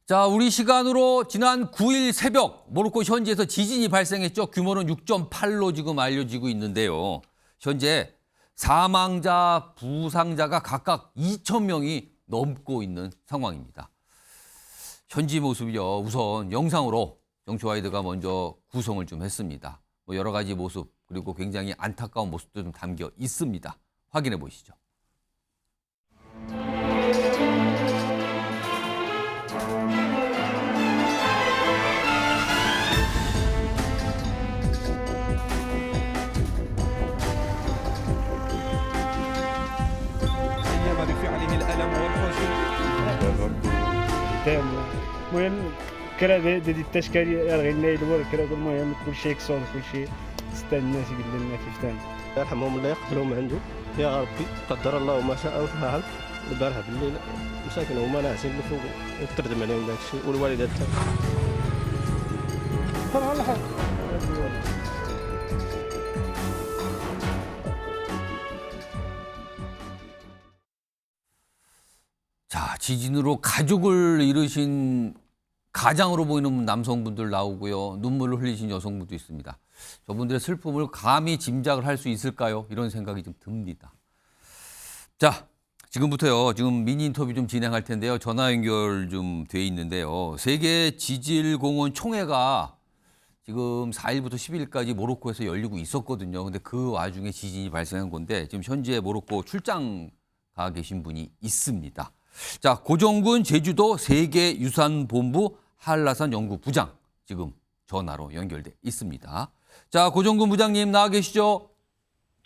자, 우리 시간으로 지난 9일 새벽 모로코 현지에서 지진이 발생했죠. 규모는 6.8로 지금 알려지고 있는데요. 현재 사망자, 부상자가 각각 2천 명이 넘고 있는 상황입니다. 현지 모습이요. 우선 영상으로 정치와이드가 먼저 구성을 좀 했습니다. 여러 가지 모습 그리고 굉장히 안타까운 모습도 좀 담겨 있습니다. 확인해 보시죠. بفعله الألم والحزن. المهم كرا دي التشكال غير يدور كرا المهم كل شيء كسون كل شيء ستة الناس يقول لنا كيف تاني يرحمهم الله يقبلهم عنده يا ربي قدر الله ما شاء وفعل. البارحة بالليل مساكن هما ناعسين اللي فوق وتردم عليهم داك الشيء والوالدات 자, 지진으로 가족을 잃으신 가장으로 보이는 남성분들 나오고요. 눈물을 흘리신 여성분도 있습니다. 저분들의 슬픔을 감히 짐작을 할 수 있을까요? 이런 생각이 좀 듭니다. 자, 지금부터요. 지금 미니 인터뷰 좀 진행할 텐데요. 전화 연결 좀 돼 있는데요. 세계 지질공원 총회가 지금 4일부터 10일까지 모로코에서 열리고 있었거든요. 근데 그 와중에 지진이 발생한 건데 지금 현재 모로코 출장 가 계신 분이 있습니다. 자, 고정군 제주도 세계유산본부 한라산 연구부장 지금 전화로 연결돼 있습니다. 자, 고정군 부장님 나와 계시죠?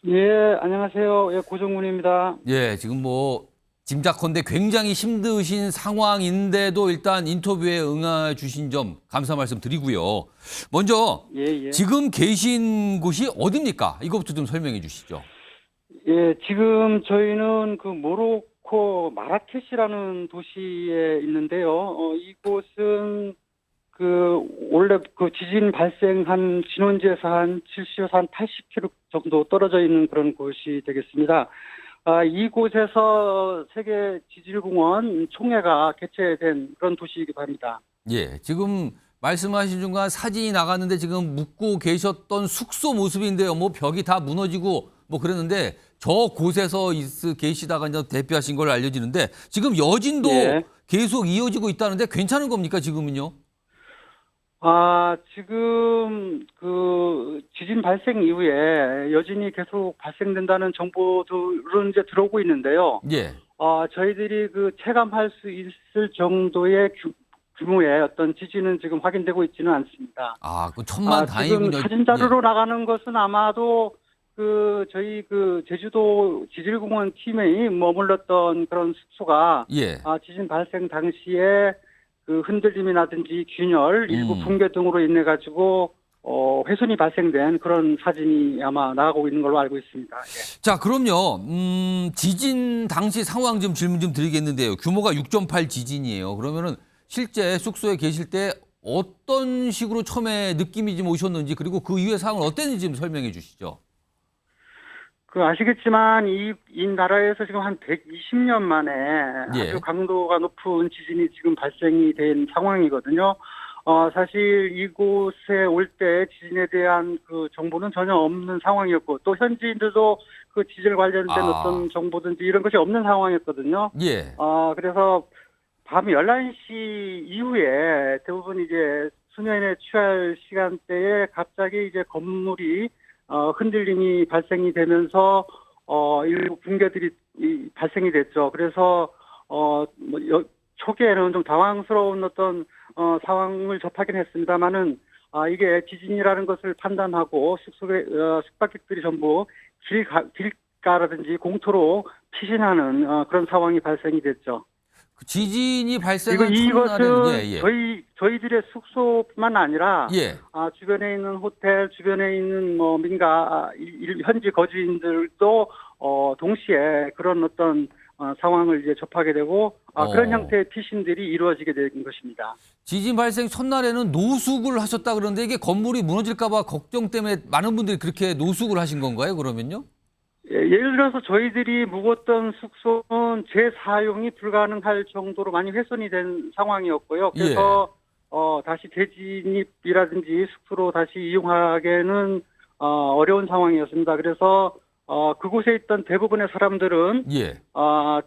예, 안녕하세요. 예, 고정군입니다. 예, 지금 뭐 짐작컨대 굉장히 힘드신 상황인데도 일단 인터뷰에 응해 주신 점 감사 말씀 드리고요. 먼저 예. 지금 계신 곳이 어디입니까? 이것부터 좀 설명해 주시죠. 예, 지금 저희는 그 모로코 마라케시라는 도시에 있는데요. 이곳은 그 원래 그 지진 발생한 진원지에서 한 70에서 한 80km 정도 떨어져 있는 그런 곳이 되겠습니다. 이곳에서 세계 지질공원 총회가 개최된 그런 도시이기도 합니다. 예, 지금 말씀하신 중간 사진이 나갔는데 지금 묵고 계셨던 숙소 모습인데요. 뭐 벽이 다 무너지고 뭐 그랬는데 저 곳에서 계시다가 이제 대피하신 걸로 알려지는데 지금 여진도 예. 계속 이어지고 있다는데 괜찮은 겁니까 지금은요? 지금 그 지진 발생 이후에 여진이 계속 발생된다는 정보들은 이제 들어오고 있는데요. 예. 저희들이 그 체감할 수 있을 정도의 규모의 어떤 지진은 지금 확인되고 있지는 않습니다. 그 천만 다행이군요. 지금 사진 자료로 나가는 것은 아마도 저희 제주도 지질공원 팀이 머물렀던 그런 숙소가 예. 지진 발생 당시에 그 흔들림이라든지 균열, 일부 붕괴 등으로 인해 가지고 훼손이 발생된 그런 사진이 아마 나가고 있는 걸로 알고 있습니다. 예. 자, 그럼요. 지진 당시 상황 좀 질문 좀 드리겠는데요. 규모가 6.8 지진이에요. 그러면은 실제 숙소에 계실 때 어떤 식으로 처음에 느낌이 좀 오셨는지 그리고 그 이후의 상황을 어땠는지 좀 설명해 주시죠. 아시겠지만 이 나라에서 지금 한 120년 만에 예. 아주 강도가 높은 지진이 지금 발생이 된 상황이거든요. 사실 이곳에 올 때 지진에 대한 그 정보는 전혀 없는 상황이었고 또 현지인들도 그 지진 관련된 어떤 정보든지 이런 것이 없는 상황이었거든요. 예. 그래서 밤 11시 이후에 대부분 이제 수면에 취할 시간대에 갑자기 이제 건물이 흔들림이 발생이 되면서 일부 붕괴들이 발생이 됐죠. 그래서 초기에는 좀 당황스러운 어떤 상황을 접하긴 했습니다만은 이게 지진이라는 것을 판단하고 숙박객들이 전부 길가라든지 공터로 피신하는 그런 상황이 발생이 됐죠. 그 지진이 발생한 그리고 이것은 첫날에는 저희들의 숙소뿐만 아니라 예. 주변에 있는 호텔, 주변에 있는 뭐 민가 현지 거주인들도 동시에 그런 어떤 상황을 이제 접하게 되고 그런 형태의 피신들이 이루어지게 된 것입니다. 지진 발생 첫날에는 노숙을 하셨다 그러는데 이게 건물이 무너질까 봐 걱정 때문에 많은 분들이 그렇게 노숙을 하신 건가요, 그러면요? 예를 들어서 저희들이 묵었던 숙소는 재사용이 불가능할 정도로 많이 훼손이 된 상황이었고요. 그래서 다시 재진입이라든지 숙소로 다시 이용하기에는 어려운 상황이었습니다. 그래서 그곳에 있던 대부분의 사람들은 예.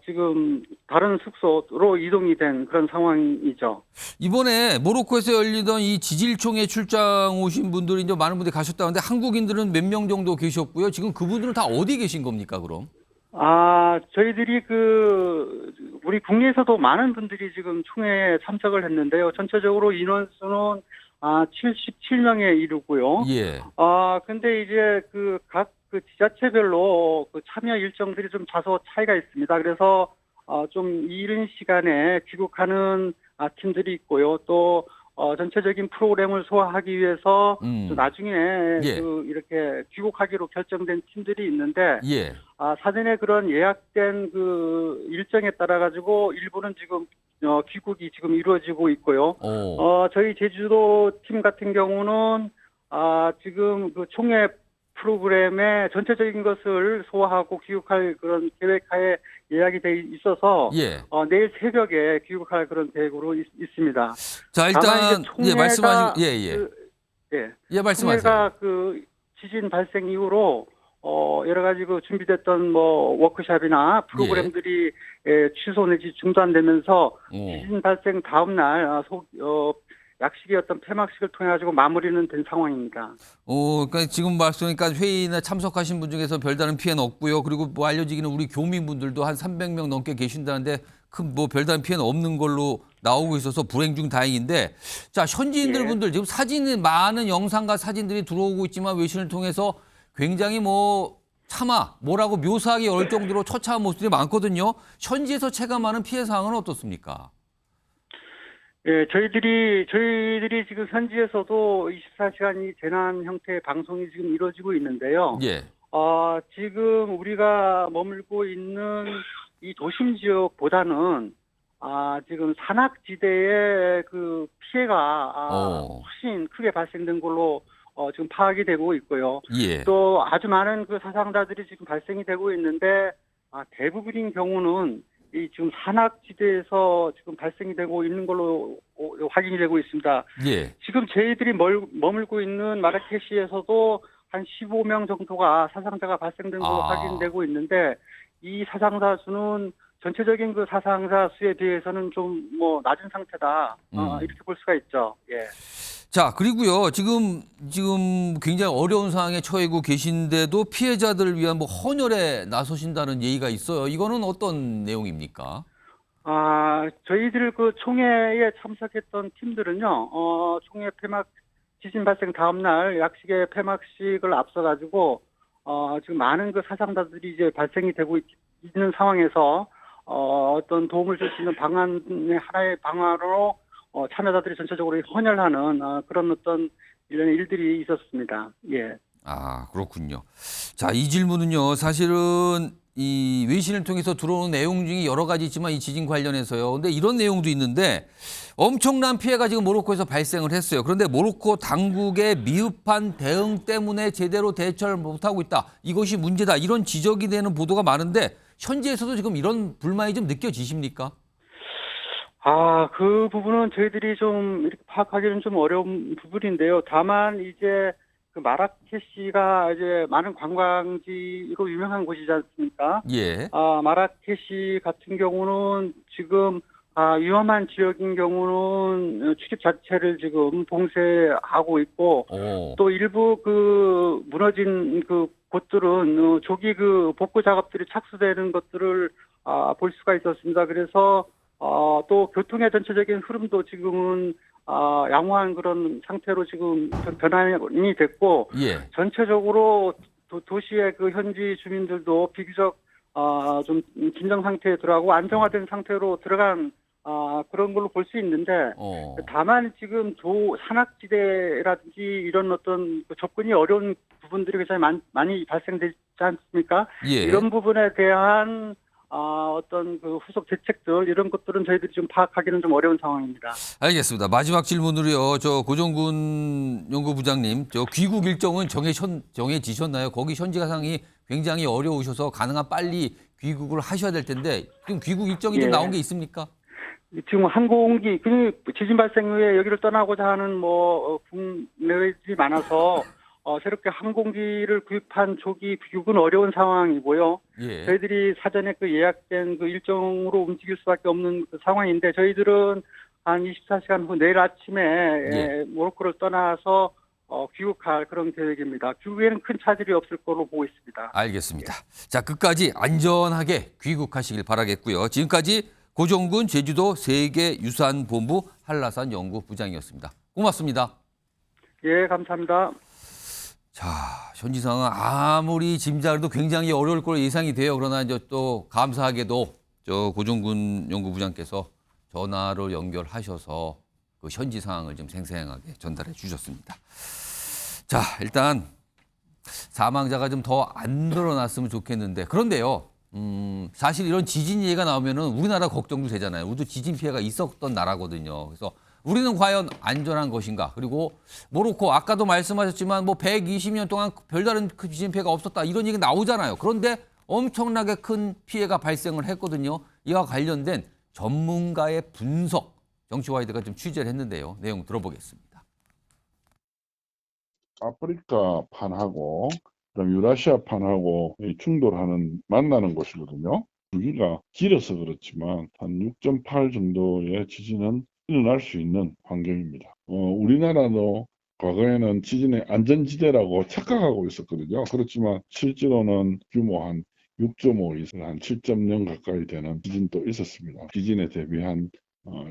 지금 다른 숙소로 이동이 된 그런 상황이죠. 이번에 모로코에서 열리던 이 지질총회 출장 오신 분들이 이제 많은 분들이 가셨다는데 한국인들은 몇 명 정도 계셨고요. 지금 그분들은 다 어디 계신 겁니까, 그럼? 저희들이 우리 국내에서도 많은 분들이 지금 총회에 참석을 했는데요. 전체적으로 인원수는 77명에 이르고요. 예. 근데 이제 각 지자체별로 참여 일정들이 좀 다소 차이가 있습니다. 그래서 좀 이른 시간에 귀국하는 팀들이 있고요. 또 전체적인 프로그램을 소화하기 위해서 또 나중에 예. 이렇게 귀국하기로 결정된 팀들이 있는데 예. 사전에 그런 예약된 일정에 따라 가지고 일부는 지금 귀국이 지금 이루어지고 있고요. 저희 제주도 팀 같은 경우는 지금 총회 프로그램의 전체적인 것을 소화하고 귀국할 그런 계획하에 예약이 돼 있어서 예. 내일 새벽에 귀국할 그런 계획으로 있습니다. 자, 일단 예, 말씀하시고 예, 말씀하세요. 총회가 지진 발생 이후로 여러 가지 준비됐던 워크숍이나 프로그램들이 취소 내지 중단되면서 지진 발생 다음 날 약식의 어떤 폐막식을 통해 가지고 마무리는 된 상황입니다. 그러니까 지금 말씀하니까 회의나 참석하신 분 중에서 별다른 피해는 없고요. 그리고 알려지기는 우리 교민분들도 한 300명 넘게 계신다는데 큰 별다른 피해는 없는 걸로 나오고 있어서 불행 중 다행인데, 자, 현지인들 분들 지금 사진이 많은 영상과 사진들이 들어오고 있지만 외신을 통해서 굉장히 차마 뭐라고 묘사하기 어려울 정도로 처참한 모습들이 많거든요. 현지에서 체감하는 피해 사항은 어떻습니까? 예, 저희들이 지금 현지에서도 24시간 재난 형태의 방송이 지금 이루어지고 있는데요. 예. 지금 우리가 머물고 있는 이 도심 지역보다는 지금 산악지대의 피해가 훨씬 크게 발생된 걸로 지금 파악이 되고 있고요. 예. 또 아주 많은 사상자들이 지금 발생이 되고 있는데 대부분인 경우는 이 지금 산악지대에서 지금 발생이 되고 있는 걸로 확인이 되고 있습니다. 예. 지금 저희들이 머물고 있는 마라케시에서도 한 15명 정도가 사상자가 발생된 걸로 확인되고 있는데 이 사상자 수는 전체적인 사상자 수에 비해서는 좀 낮은 상태다. 이렇게 볼 수가 있죠. 예. 자, 그리고요, 지금 굉장히 어려운 상황에 처해고 계신데도 피해자들을 위한 헌혈에 나서신다는 얘기가 있어요. 이거는 어떤 내용입니까? 저희들 총회에 참석했던 팀들은요, 총회 지진 발생 다음날 약식의 폐막식을 앞서가지고, 지금 많은 사상자들이 이제 발생이 되고 있는 상황에서, 어떤 도움을 줄 수 있는 방안의 하나의 방안으로 참여자들이 전체적으로 헌혈하는 그런 어떤 이런 일들이 있었습니다. 예. 그렇군요. 자, 이 질문은요, 사실은 이 외신을 통해서 들어오는 내용 중에 여러 가지 있지만 이 지진 관련해서요. 근데 이런 내용도 있는데 엄청난 피해가 지금 모로코에서 발생을 했어요. 그런데 모로코 당국의 미흡한 대응 때문에 제대로 대처를 못하고 있다. 이것이 문제다. 이런 지적이 되는 보도가 많은데 현지에서도 지금 이런 불만이 좀 느껴지십니까? 그 부분은 저희들이 좀 이렇게 파악하기는 좀 어려운 부분인데요. 다만 이제 마라케시가 이제 많은 관광지로 유명한 곳이지 않습니까? 예. 마라케시 같은 경우는 지금 위험한 지역인 경우는 출입 자체를 지금 봉쇄하고 있고 또 일부 무너진 곳들은 조기 복구 작업들이 착수되는 것들을 볼 수가 있었습니다. 그래서 또 교통의 전체적인 흐름도 지금은 양호한 그런 상태로 지금 변환이 됐고 전체적으로 도시의 현지 주민들도 비교적 좀 긴장 상태에 들어가고 안정화된 상태로 들어간 그런 걸로 볼 수 있는데 다만 지금 산악지대라든지 이런 어떤 접근이 어려운 부분들이 굉장히 많이 발생되지 않습니까? 이런 부분에 대한 어떤 후속 대책들 이런 것들은 저희들이 좀 파악하기는 좀 어려운 상황입니다. 알겠습니다. 마지막 질문으로요. 고종군 연구부장님, 귀국 일정은 정해지셨나요? 거기 현지 가상이 굉장히 어려우셔서 가능한 빨리 귀국을 하셔야 될 텐데 지금 귀국 일정이 좀 예. 나온 게 있습니까? 지금 항공기 그 지진 발생 후에 여기를 떠나고자 하는 뭐 국내들이 많아서 새롭게 항공기를 구입한 조기 귀국은 어려운 상황이고요. 예. 저희들이 사전에 그 예약된 그 일정으로 움직일 수밖에 없는 그 상황인데 저희들은 한 24시간 후 내일 아침에 예. 모로코를 떠나서 귀국할 그런 계획입니다. 귀국에는 큰 차질이 없을 거로 보고 있습니다. 알겠습니다. 자, 끝까지 안전하게 귀국하시길 바라겠고요. 지금까지 고종군 제주도 세계유산본부 한라산 연구부장이었습니다. 고맙습니다. 예, 감사합니다. 자, 현지 상황 아무리 짐작해도 굉장히 어려울 걸로 예상이 돼요. 그러나 이제 또 감사하게도 저 고종군 연구부장께서 전화로 연결하셔서 그 현지 상황을 좀 생생하게 전달해 주셨습니다. 자, 일단 사망자가 좀 더 안 늘어났으면 좋겠는데 그런데요. 사실 이런 지진 얘기가 나오면은 우리나라 걱정도 되잖아요. 우리도 지진 피해가 있었던 나라거든요. 그래서 우리는 과연 안전한 것인가? 그리고 모로코 아까도 말씀하셨지만 뭐 120년 동안 별다른 그 지진 피해가 없었다 이런 얘기 나오잖아요. 그런데 엄청나게 큰 피해가 발생을 했거든요. 이와 관련된 전문가의 분석 정치와이드가 좀 취재를 했는데요. 내용 들어보겠습니다. 아프리카 판하고 그다음 유라시아 판하고 충돌하는 만나는 곳이거든요. 주기가 길어서 그렇지만 한 6.8 정도의 지진은 일어날 수 있는 환경입니다. 우리나라도 과거에는 지진의 안전지대라고 착각하고 있었거든요. 그렇지만 실제로는 규모 한 6.5 이상 한 7.0 가까이 되는 지진도 있었습니다. 지진에 대비한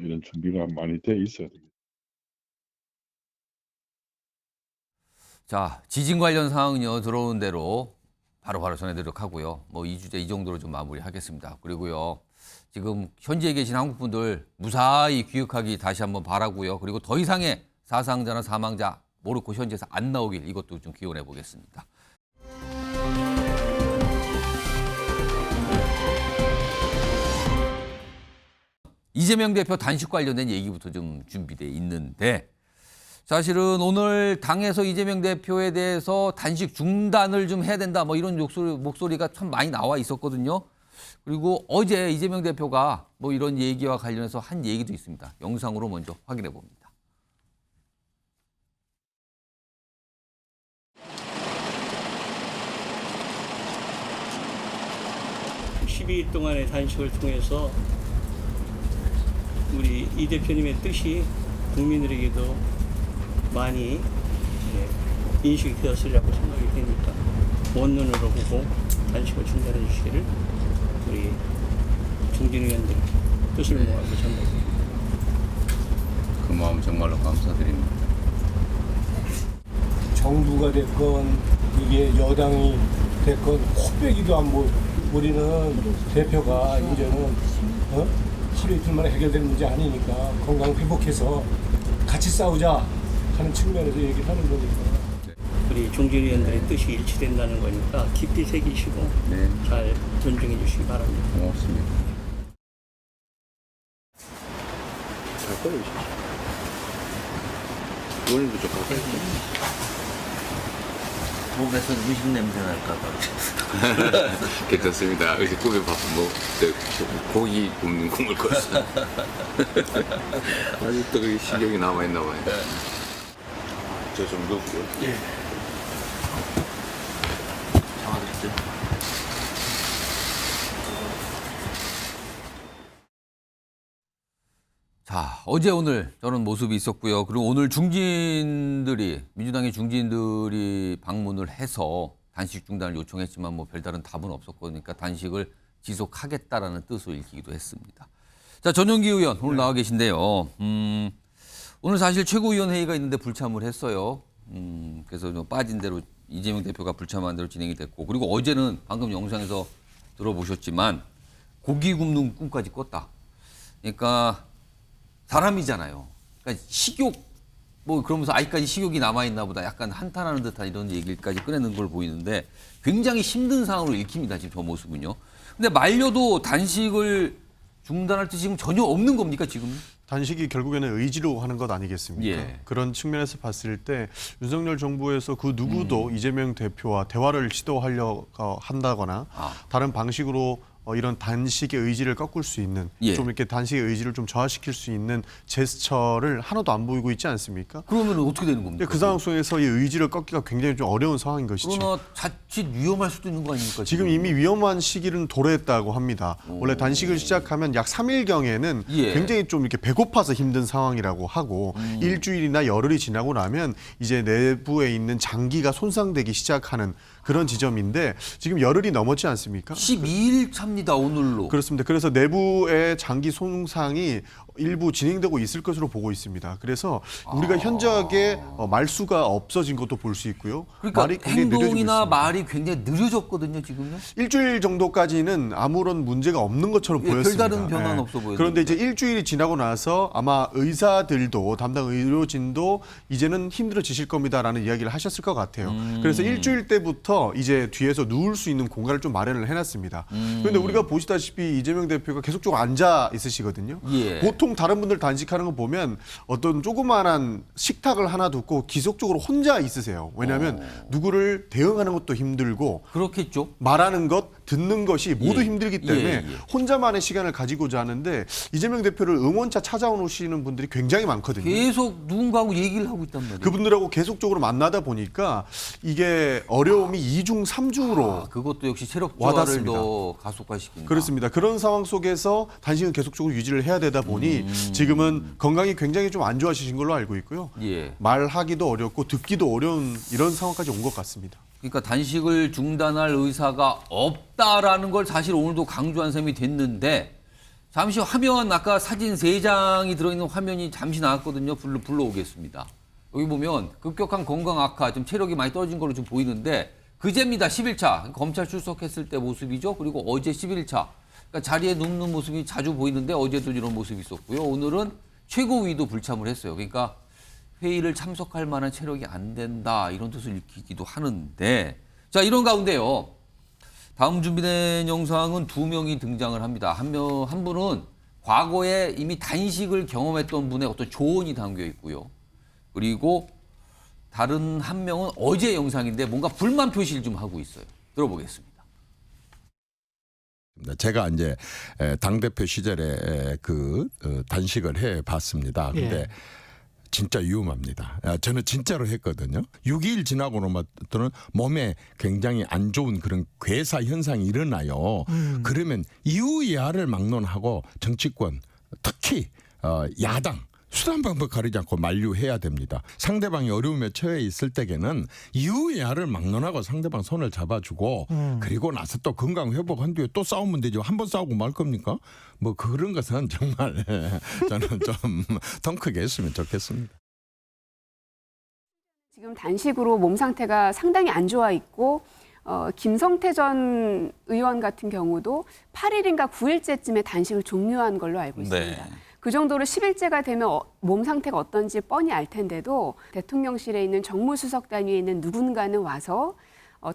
이런 준비가 많이 돼 있어야 됩니다. 자, 지진 관련 사항은요, 들어온 대로 바로바로 전해드리도록 하고요. 뭐 이 주제 이 정도로 좀 마무리하겠습니다. 그리고요, 지금 현지에 계신 한국분들 무사히 귀국하기 다시 한번 바라고요. 그리고 더 이상의 사상자나 사망자 모로코 현지에서 안 나오길 이것도 좀 기원해 보겠습니다. 이재명 대표 단식 관련된 얘기부터 좀 준비되어 있는데 사실은 오늘 당에서 이재명 대표에 대해서 단식 중단을 좀 해야 된다 뭐 이런 목소리가 참 많이 나와 있었거든요. 그리고 어제 이재명 대표가 뭐 이런 얘기와 관련해서 한 얘기도 있습니다. 영상으로 먼저 확인해 봅니다. (12일) 동안의 단식을 통해서 우리 이 대표님의 뜻이 국민들에게도 많이 인식이 되었으리라고 생각이 되니까 원눈으로 보고 단식을 중단해 주시기를 우리 중진 의원들 뜻을 모아서 전달드립니다. 그 마음 정말로 감사드립니다. 정부가 됐건 이게 여당이 됐건 코빼기도 안 보고 우리는 대표가 이제는 12일 만에 해결될 문제 아니니까 건강 회복해서 같이 싸우자 하는 측면에서 얘기를 하는 거니까. 우리 중진 의원들의 뜻이 일치된다는 거니까 깊이 새기시고 잘 존중해 주시기 바랍니다. 고맙습니다. 가까이 오시죠. 의원님도 좀 가까이 오시죠. 몸에서 음식 냄새 날까 봐. 괜찮습니다. 어제 꿈에 뭐 고기 굽는 꿈을 꿨어요. 아직도 그 신경이 남아있나 봐요. 저 정도고요. 예. 잡아주시죠. 자, 어제 오늘 저런 모습이 있었고요. 그리고 오늘 민주당의 중진들이 방문을 해서 단식 중단을 요청했지만 뭐 별다른 답은 없었거든요. 그러니까 단식을 지속하겠다라는 뜻을 읽히기도 했습니다. 자, 전용기 의원 오늘 나와 계신데요. 오늘 사실 최고위원회의가 있는데 불참을 했어요. 그래서 좀 빠진 대로 이재명 대표가 불참한 대로 진행이 됐고 그리고 어제는 방금 영상에서 들어보셨지만 고기 굽는 꿈까지 꿨다. 그러니까 사람이잖아요. 그러니까 식욕 뭐 그러면서 아직까지 식욕이 남아있나 보다 약간 한탄하는 듯한 이런 얘기까지 꺼내는 걸 보이는데 굉장히 힘든 상황으로 읽힙니다. 지금 저 모습은요. 근데 말려도 단식을 중단할 뜻이 지금 전혀 없는 겁니까 지금? 단식이 결국에는 의지로 하는 것 아니겠습니까? 예. 그런 측면에서 봤을 때 윤석열 정부에서 그 누구도 이재명 대표와 대화를 시도하려고 한다거나 다른 방식으로 이런 단식의 의지를 꺾을 수 있는 예. 좀 이렇게 단식의 의지를 좀 저하시킬 수 있는 제스처를 하나도 안 보이고 있지 않습니까? 그러면 어떻게 되는 겁니까? 그 상황 속에서 이 의지를 꺾기가 굉장히 좀 어려운 상황인 것이죠. 그러나 자칫 위험할 수도 있는 거 아닙니까? 지금 이미 위험한 시기는 도래했다고 합니다. 원래 단식을 시작하면 약 3일경에는 예. 굉장히 좀 이렇게 배고파서 힘든 상황이라고 하고 일주일이나 열흘이 지나고 나면 이제 내부에 있는 장기가 손상되기 시작하는 그런 지점인데 지금 열흘이 넘었지 않습니까? 12일 차입니다, 오늘로. 그렇습니다. 그래서 내부의 장기 손상이 일부 진행되고 있을 것으로 보고 있습니다. 그래서 우리가 현저하게 말수가 없어진 것도 볼 수 있고요. 그러니까 말이 굉장히 느려지고 행동이나 있습니다. 말이 굉장히 느려졌거든요, 지금요. 일주일 정도까지는 아무런 문제가 없는 것처럼 예, 보였습니다. 별다른 변화는 없어 보였는데. 그런데 이제 일주일이 지나고 나서 아마 의사들도 담당 의료진도 이제는 힘들어지실 겁니다라는 이야기를 하셨을 것 같아요. 그래서 일주일 때부터 이제 뒤에서 누울 수 있는 공간을 좀 마련을 해놨습니다. 그런데 우리가 보시다시피 이재명 대표가 계속적으로 앉아 있으시거든요. 예. 보통 다른 분들 단식하는 거 보면 어떤 조그마한 식탁을 하나 두고 기속적으로 혼자 있으세요. 왜냐하면 누구를 대응하는 것도 힘들고 그렇겠죠. 말하는 것, 듣는 것이 모두 예. 힘들기 때문에 예, 예. 혼자만의 시간을 가지고자 하는데 이재명 대표를 응원차 찾아오시는 분들이 굉장히 많거든요. 계속 누군가하고 얘기를 하고 있단 말이에요. 그분들하고 계속적으로 만나다 보니까 이게 어려움이 2중, 3중으로 그것도 역시 체력 와닿습니다. 저하를 더 가속화시킨다. 그렇습니다. 그런 상황 속에서 단식은 계속적으로 유지를 해야 되다 보니 지금은 건강이 굉장히 좀 안 좋아지신 걸로 알고 있고요. 예. 말하기도 어렵고 듣기도 어려운 이런 상황까지 온 것 같습니다. 그러니까 단식을 중단할 의사가 없다라는 걸 사실 오늘도 강조한 셈이 됐는데 잠시 화면 아까 사진 3장이 들어있는 화면이 잠시 나왔거든요. 불러오겠습니다. 여기 보면 급격한 건강 악화, 좀 체력이 많이 떨어진 걸로 좀 보이는데 그제입니다. 10일차 검찰 출석했을 때 모습이죠. 그리고 어제 11일차 그러니까 자리에 눕는 모습이 자주 보이는데 어제도 이런 모습이 있었고요. 오늘은 최고위도 불참을 했어요. 그러니까 회의를 참석할 만한 체력이 안 된다 이런 뜻을 읽히기도 하는데 자 이런 가운데요. 다음 준비된 영상은 2명이 등장을 합니다. 한 분은 과거에 이미 단식을 경험했던 분의 어떤 조언이 담겨 있고요. 그리고 다른 한 명은 어제 영상인데 뭔가 불만 표시를 좀 하고 있어요. 들어보겠습니다. 제가 이제 당대표 시절에 그 단식을 해봤습니다. 근데 진짜 위험합니다. 저는 진짜로 했거든요. 6일 지나고 나면 몸에 굉장히 안 좋은 그런 괴사 현상이 일어나요. 그러면 이유야를 막론하고 정치권, 특히 야당, 수단 방법 가리지 않고 만류해야 됩니다. 상대방이 어려움에 처해 있을 때에는 이유야를 막론하고 상대방 손을 잡아주고 그리고 나서 또 건강 회복한 뒤에 또 싸우면 되죠. 한 번 싸우고 말 겁니까? 뭐 그런 것은 정말 저는 좀 더 크게 했으면 좋겠습니다. 지금 단식으로 몸 상태가 상당히 안 좋아 있고 김성태 전 의원 같은 경우도 8일인가 9일째쯤에 단식을 종료한 걸로 알고 있습니다. 네. 그 정도로 10일째가 되면 몸 상태가 어떤지 뻔히 알 텐데도 대통령실에 있는 정무수석 단위에 있는 누군가는 와서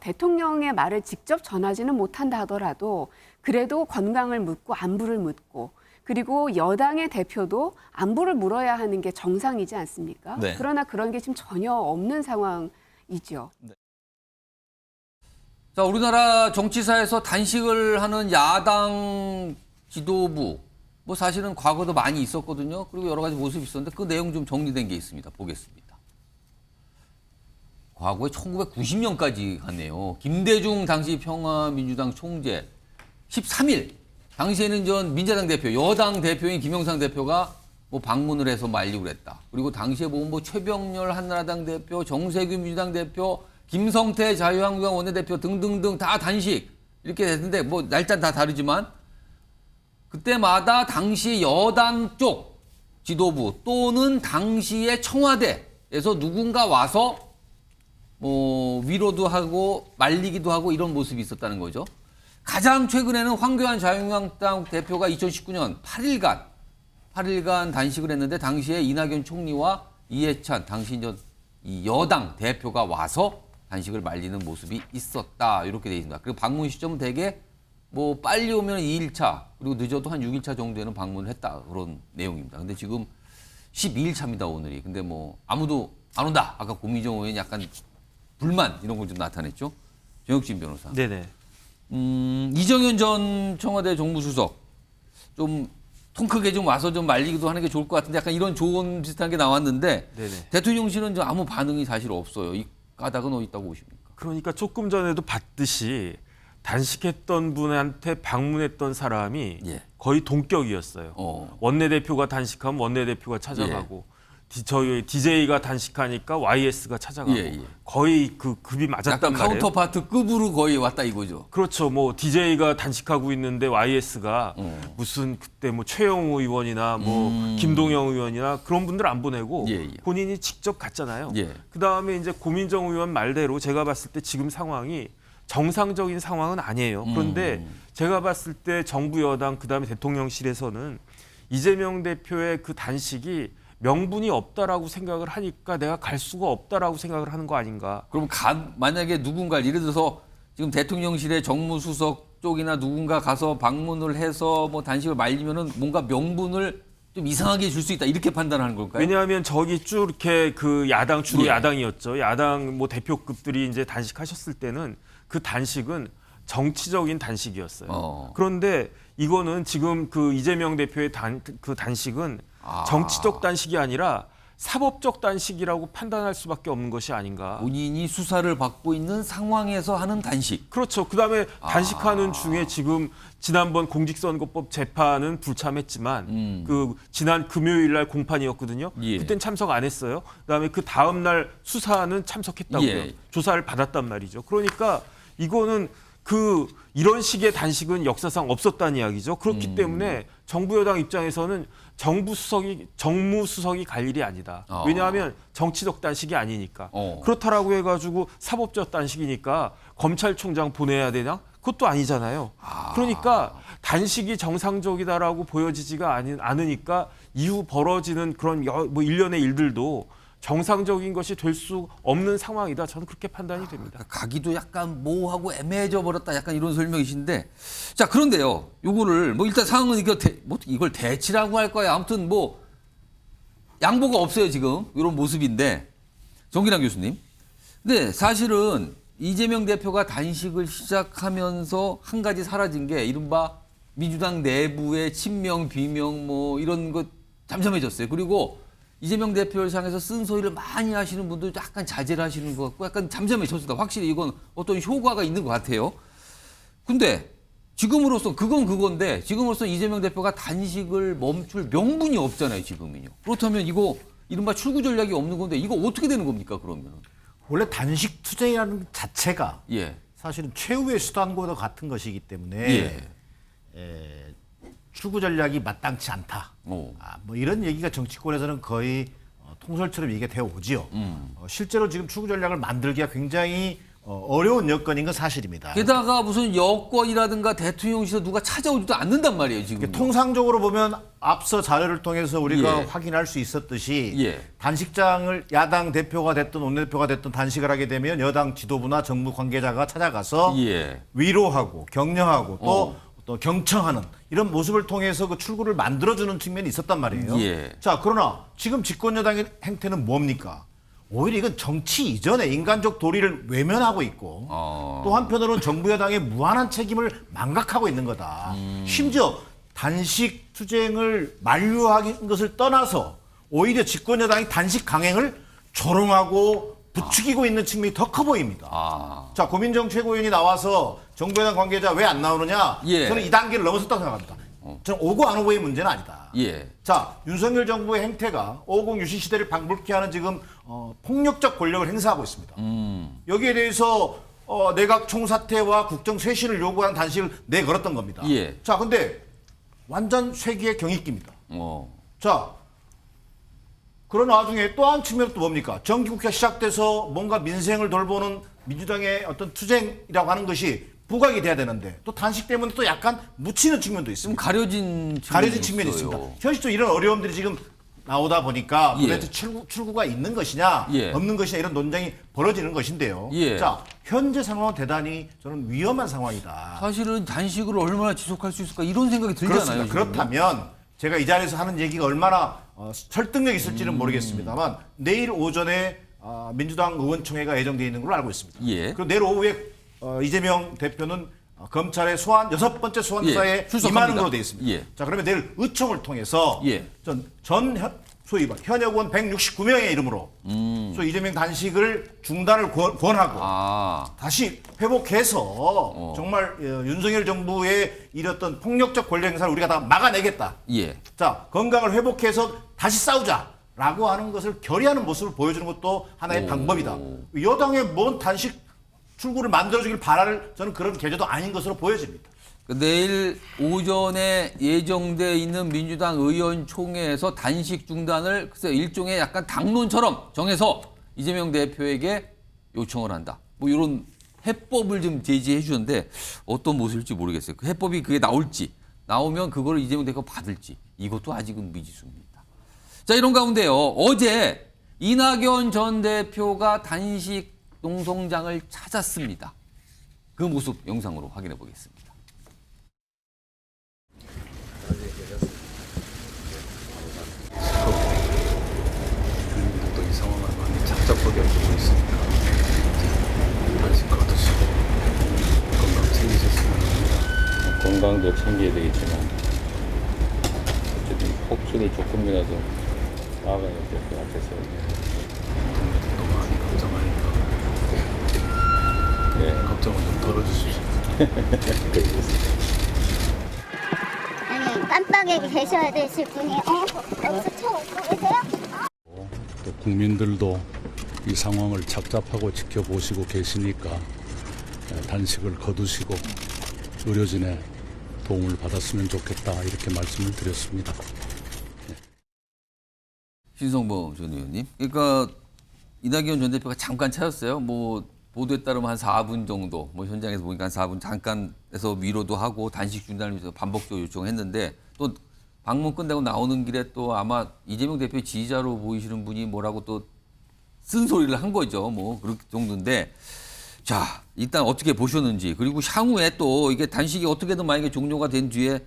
대통령의 말을 직접 전하지는 못한다 하더라도 그래도 건강을 묻고 안부를 묻고 그리고 여당의 대표도 안부를 물어야 하는 게 정상이지 않습니까? 네. 그러나 그런 게 지금 전혀 없는 상황이죠. 자, 우리나라 정치사에서 단식을 하는 야당 지도부 뭐 사실은 과거도 많이 있었거든요. 그리고 여러 가지 모습이 있었는데 그 내용 좀 정리된 게 있습니다. 보겠습니다. 과거에 1990년까지 갔네요. 김대중 당시 평화민주당 총재 13일 당시에는 전 민자당 대표, 여당 대표인 김영삼 대표가 뭐 방문을 해서 말리고 그랬다. 그리고 당시에 보면 뭐 최병렬 한나라당 대표, 정세균 민주당 대표, 김성태 자유한국당 원내대표 등등등 다 단식 이렇게 됐는데 뭐 날짜는 다 다르지만 그때마다 당시 여당 쪽 지도부 또는 당시의 청와대에서 누군가 와서 뭐 위로도 하고 말리기도 하고 이런 모습이 있었다는 거죠. 가장 최근에는 황교안 자유한국당 대표가 2019년 8일간 단식을 했는데 당시에 이낙연 총리와 이해찬 당시 이 여당 대표가 와서 단식을 말리는 모습이 있었다. 이렇게 되어 있습니다. 그리고 방문 시점은 대개 뭐 빨리 오면 2일차 그리고 늦어도 한 6일차 정도에는 방문을 했다 그런 내용입니다. 근데 지금 12일차입니다 오늘이. 근데 뭐 아무도 안 온다. 아까 고민정 의원이 약간 불만 이런 걸 좀 나타냈죠. 정혁진 변호사. 네네. 이정현 전 청와대 정무수석 좀 통 크게 좀 와서 좀 말리기도 하는 게 좋을 것 같은데 약간 이런 조언 비슷한 게 나왔는데 네네. 대통령실은 좀 아무 반응이 사실 없어요. 이 까닭은 어디 있다고 보십니까? 그러니까 조금 전에도 봤듯이 단식했던 분한테 방문했던 사람이 예. 거의 동격이었어요. 원내대표가 단식하면 원내대표가 찾아가고 저희 DJ가 단식하니까 YS가 찾아가고 거의 그 급이 맞았단 약간 말이에요. 카운터파트급으로 거의 왔다 이거죠. 그렇죠. 뭐 DJ가 단식하고 있는데 YS가 무슨 그때 뭐 최영우 의원이나 뭐 김동영 의원이나 그런 분들 안 보내고 본인이 직접 갔잖아요. 그 다음에 이제 고민정 의원 말대로 제가 봤을 때 지금 상황이 정상적인 상황은 아니에요. 그런데 제가 봤을 때 정부 여당 그다음에 대통령실에서는 이재명 대표의 그 단식이 명분이 없다라고 생각을 하니까 내가 갈 수가 없다라고 생각을 하는 거 아닌가. 그럼 만약에 누군가 예를 들어서 지금 대통령실의 정무수석 쪽이나 누군가 가서 방문을 해서 뭐 단식을 말리면은 뭔가 명분을 좀 이상하게 줄 수 있다 이렇게 판단하는 걸까요? 왜냐하면 저기 쭉 이렇게 그 야당 주로 야당이었죠. 야당 뭐 대표급들이 이제 단식하셨을 때는 그 단식은 정치적인 단식이었어요. 그런데 이거는 지금 그 이재명 대표의 그 단식은 정치적 단식이 아니라 사법적 단식이라고 판단할 수밖에 없는 것이 아닌가. 본인이 수사를 받고 있는 상황에서 하는 단식. 그렇죠. 그다음에 단식하는 중에 지금 지난번 공직선거법 재판은 불참했지만 그 지난 금요일 날 공판이었거든요. 그땐 참석 안 했어요. 그다음에 그 다음 날 수사는 참석했다고요. 조사를 받았단 말이죠. 그러니까 이거는 이런 식의 단식은 역사상 없었다는 이야기죠. 그렇기 때문에 정부 여당 입장에서는 정무수석이 갈 일이 아니다. 왜냐하면 정치적 단식이 아니니까. 그렇다라고 해가지고 사법적 단식이니까 검찰총장 보내야 되나? 그것도 아니잖아요. 그러니까 단식이 정상적이다라고 보여지지가 않으니까 이후 벌어지는 그런 뭐 일련의 일들도 정상적인 것이 될 수 없는 상황이다. 저는 그렇게 판단이 됩니다. 가기도 약간 모호하고 애매해져 버렸다. 약간 이런 설명이신데. 자, 그런데요. 요거를 뭐 일단 상황은 이걸 대치라고 할 거야. 아무튼 뭐 양보가 없어요, 지금. 이런 모습인데. 정기남 교수님. 근데 사실은 이재명 대표가 단식을 시작하면서 한 가지 사라진 게 이른바 민주당 내부의 친명, 비명 뭐 이런 것 잠잠해졌어요. 그리고 이재명 대표를 향해서 쓴소리를 많이 하시는 분들 약간 자제를 하시는 것 같고 약간 잠잠해졌습니다. 확실히 이건 어떤 효과가 있는 것 같아요. 근데 지금으로서 그건데 지금으로서 이재명 대표가 단식을 멈출 명분이 없잖아요. 지금은요. 그렇다면 이거 이른바 출구 전략이 없는 건데 이거 어떻게 되는 겁니까? 그러면 원래 단식 투쟁이라는 것 자체가 사실은 최후의 수단과도 같은 것이기 때문에 출구 전략이 마땅치 않다. 뭐 이런 얘기가 정치권에서는 거의 통설처럼 얘기가 되어 오지요. 실제로 지금 출구 전략을 만들기가 굉장히 어려운 여건인 건 사실입니다. 게다가 무슨 여권이라든가 대통령실에서 누가 찾아오지도 않는단 말이에요. 지금 통상적으로 보면 앞서 자료를 통해서 우리가 확인할 수 있었듯이 단식장을 야당 대표가 됐든 원내대표가 됐든 단식을 하게 되면 여당 지도부나 정부 관계자가 찾아가서 위로하고 격려하고 또 경청하는 이런 모습을 통해서 그 출구를 만들어주는 측면이 있었단 말이에요. 자, 그러나 지금 집권여당의 행태는 뭡니까? 오히려 이건 정치 이전의 인간적 도리를 외면하고 있고 또 한편으로는 정부 여당의 무한한 책임을 망각하고 있는 거다. 심지어 단식 투쟁을 만류하는 것을 떠나서 오히려 집권 여당이 단식 강행을 조롱하고 부추기고 있는 측면이 더 커 보입니다. 자, 고민정 최고위원이 나와서 정부 여당 관계자 왜 안 나오느냐? 저는 이 단계를 넘어섰다고 생각합니다. 저는 오고 안 오고의 문제는 아니다. 자, 윤석열 정부의 행태가 5.50 유신 시대를 방불케 하는 지금 폭력적 권력을 행사하고 있습니다. 여기에 대해서 내각 총사퇴와 국정 쇄신을 요구하는 단식을 내걸었던 겁니다. 자, 근데 완전 쇄기의 경이입니다. 자, 그런 와중에 또 한 측면은 또 뭡니까? 정기국회가 시작돼서 뭔가 민생을 돌보는 민주당의 어떤 투쟁이라고 하는 것이 부각이 돼야 되는데 또 단식 때문에 또 약간 묻히는 측면도 있습니다. 가려진 측면이 있습니다. 현실적으로 이런 어려움들이 지금 나오다 보니까 도대체 출구가 있는 것이냐 없는 것이냐 이런 논쟁이 벌어지는 것인데요. 자, 현재 상황은 대단히 저는 위험한 상황이다. 사실은 단식을 얼마나 지속할 수 있을까 이런 생각이 들잖아요. 지금. 그렇다면 제가 이 자리에서 하는 얘기가 얼마나 설득력 있을지는 모르겠습니다만 내일 오전에 민주당 의원총회가 예정되어 있는 걸로 알고 있습니다. 예. 그리고 내일 오후에 이재명 대표는 검찰의 소환 6번째 소환 조사에 임하는 걸로 되어 있습니다. 예. 자, 그러면 내일 의총을 통해서 소위 현역 의원 169명의 이름으로 소위 이재명 단식을 중단을 권하고 다시 회복해서 정말 윤석열 정부의 이랬던 폭력적 권력 행사를 우리가 다 막아내겠다. 예. 자, 건강을 회복해서 다시 싸우자라고 하는 것을 결의하는 모습을 보여주는 것도 하나의 방법이다. 여당의 뭔 단식 출구를 만들어주길 바랄 저는 그런 계제도 아닌 것으로 보여집니다. 내일 오전에 예정돼 있는 민주당 의원총회에서 단식 중단을 글쎄 일종의 약간 당론처럼 정해서 이재명 대표에게 요청을 한다. 뭐 이런 해법을 좀 제시해 주는데 어떤 모습일지 모르겠어요. 그 해법이 그게 나올지 나오면 그거를 이재명 대표가 받을지 이것도 아직은 미지수입니다. 자, 이런 가운데요. 어제 이낙연 전 대표가 단식 농성장을 찾았습니다. 그 모습 영상으로 확인해 보겠습니다. 주민들도 이 상황을 많이 착잡하게 보고 있으니까 단식 거두시고 건강 챙기셨으면 합니다. 건강도 챙겨야 되겠지만 어쨌든 폭주를 조금이라도 막아야 될 것 같아서 국민들도 많이 걱정하니까 걱정을 좀 덜어주십시오. 아니 깜빡에 계셔야 되실 분이 여기서 쳐 웃고 계세요? 또 국민들도 이 상황을 착잡하고 지켜보시고 계시니까 단식을 거두시고 의료진의 도움을 받았으면 좋겠다 이렇게 말씀을 드렸습니다. 신성범 전 의원님. 그러니까 이낙연 전 대표가 잠깐 찾았어요. 뭐 보도에 따르면 한 4분 정도, 뭐 현장에서 보니까 한 4분 잠깐에서 위로도 하고 단식 중단을 위해서 반복적으로 요청했는데 또 방문 끝나고 나오는 길에 또 아마 이재명 대표의 지지자로 보이시는 분이 뭐라고 또 쓴소리를 한 거죠. 뭐 그럴 정도인데 자, 일단 어떻게 보셨는지 그리고 향후에 또 이게 단식이 어떻게든 만약에 종료가 된 뒤에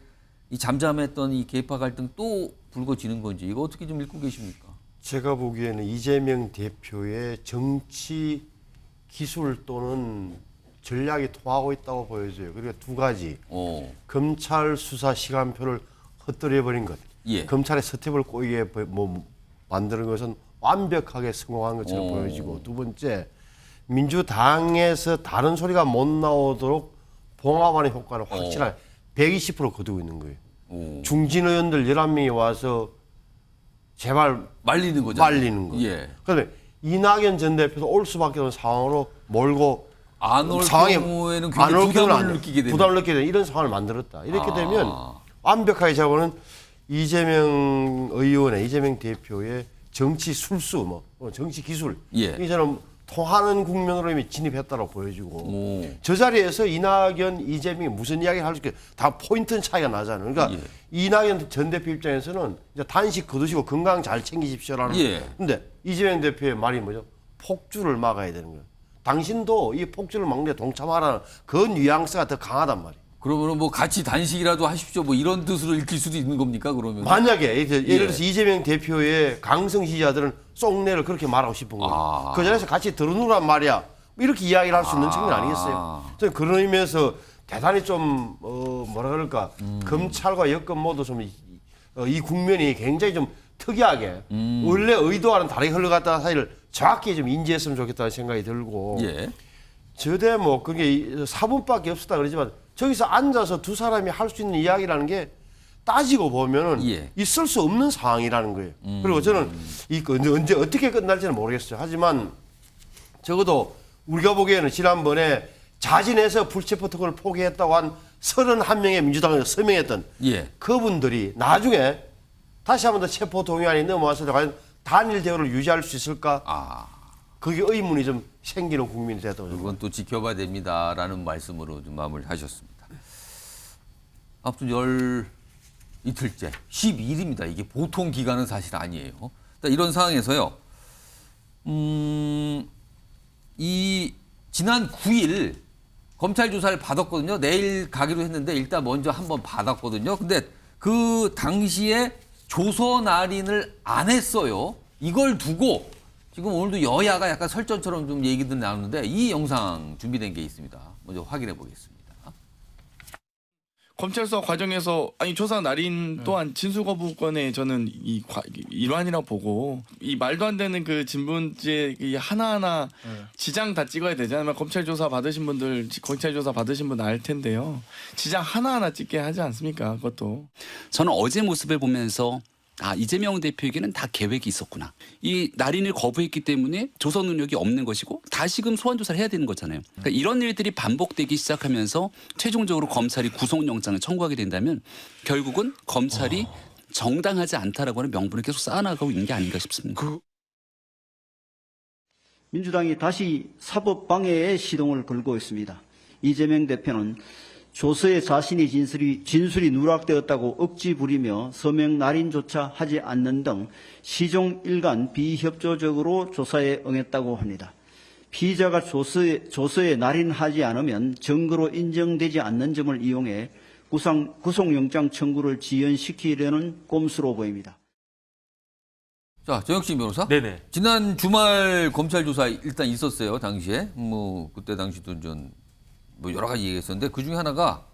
이 잠잠했던 이 계파 갈등 또 불거지는 건지 이거 어떻게 좀 읽고 계십니까? 제가 보기에는 이재명 대표의 정치 기술 또는 전략이 통하고 있다고 보여져요. 그러니까 두 가지. 검찰 수사 시간표를 헛들여버린 것. 예. 검찰의 스텝을 꼬이게 만드는 것은 완벽하게 성공한 것처럼 보여지고 두 번째 민주당에서 다른 소리가 못 나오도록 봉합하는 효과를 확실하게 120% 거두고 있는 거예요. 중진 의원들 11명이 와서 제발 말리는 거죠. 말리는 거. 예. 그다음에 이낙연 전 대표도 올 수밖에 없는 상황으로 몰고 안 올 경우에는 굉장히 부담을 느끼게 되는 부담을 느끼게 되는 이런 상황을 만들었다. 이렇게 되면 완벽하게 잡아는 이재명 의원의 이재명 대표의 정치 술수, 정치 기술 이제는 통하는 국면으로 이미 진입했다고 보여지고 저 자리에서 이낙연, 이재명이 무슨 이야기를 할 수 있게 다 포인트 차이가 나잖아요. 그러니까 이낙연 전 대표 입장에서는 이제 단식 거두시고 건강 잘 챙기십시오라는. 근데 이재명 대표의 말이 뭐죠? 폭주를 막아야 되는 거예요. 당신도 이 폭주를 막는 데 동참하라는 그 뉘앙스가 더 강하단 말이에요. 그러면 뭐 같이 단식이라도 하십시오. 뭐 이런 뜻으로 읽힐 수도 있는 겁니까? 그러면 만약에 예를 들어서 이재명 대표의 강성 지지자들은 쏙내를 그렇게 말하고 싶은 거예요. 그 자리에서 같이 들어누란 말이야. 이렇게 이야기를 할 수 있는 측면 아니겠어요? 저는 그런 의미에서 대단히 좀 뭐라 그럴까 검찰과 여권 모두 좀 이 국면이 굉장히 좀 특이하게 원래 의도와는 다르게 흘러갔다는 사실을 정확히 좀 인지했으면 좋겠다는 생각이 들고 저 대목 그게 4분밖에 없었다 그러지만 저기서 앉아서 두 사람이 할 수 있는 이야기라는 게 따지고 보면은 있을 수 없는 상황이라는 거예요. 그리고 저는 언제 어떻게 끝날지는 모르겠어요. 하지만 적어도 우리가 보기에는 지난번에 자진해서 불체포 특권을 포기했다고 한 31명의 민주당에서 서명했던 그분들이 나중에 다시 한 번 더 체포 동의안이 넘어와서 과연 단일 대우를 유지할 수 있을까? 그게 의문이 좀 생기는 국민이 됐다고. 그건 또 지켜봐야 됩니다라는 말씀으로 좀 마무리하셨습니다. 아무튼 이틀째 12일입니다. 이게 보통 기간은 사실 아니에요. 이런 상황에서요. 이 지난 9일 검찰 조사를 받았거든요. 내일 가기로 했는데 일단 먼저 한번 받았거든요. 근데 그 당시에 조서 날인을 안 했어요. 이걸 두고 지금 오늘도 여야가 약간 설전처럼 좀 얘기들 나누는데 이 영상 준비된 게 있습니다. 먼저 확인해 보겠습니다. 검찰 수사 과정에서 조사 날인 또한 진술 거부권의 저는 일환이라고 보고 이 말도 안 되는 그 진분제 하나하나 지장 다 찍어야 되잖아요. 검찰 조사 받으신 분들 알 텐데요. 지장 하나하나 찍게 하지 않습니까? 그것도. 저는 어제 모습을 보면서 이재명 대표에게는 다 계획이 있었구나. 이 날인을 거부했기 때문에 조사 능력이 없는 것이고 다시금 소환 조사를 해야 되는 거잖아요. 그러니까 이런 일들이 반복되기 시작하면서 최종적으로 검찰이 구속영장을 청구하게 된다면 결국은 검찰이 정당하지 않다라고 하는 명분을 계속 쌓아나가고 있는 게 아닌가 싶습니다. 민주당이 다시 사법 방해에 시동을 걸고 있습니다. 이재명 대표는 조서에 자신의 진술이 누락되었다고 억지 부리며 서명 날인조차 하지 않는 등 시종 일관 비협조적으로 조사에 응했다고 합니다. 피의자가 조서에 날인하지 않으면 증거로 인정되지 않는 점을 이용해 구속영장 청구를 지연시키려는 꼼수로 보입니다. 자, 정혁신 변호사. 네네. 지난 주말 검찰 조사 일단 있었어요. 당시에 그때 당시도 여러 가지 얘기했었는데 그 중에 하나가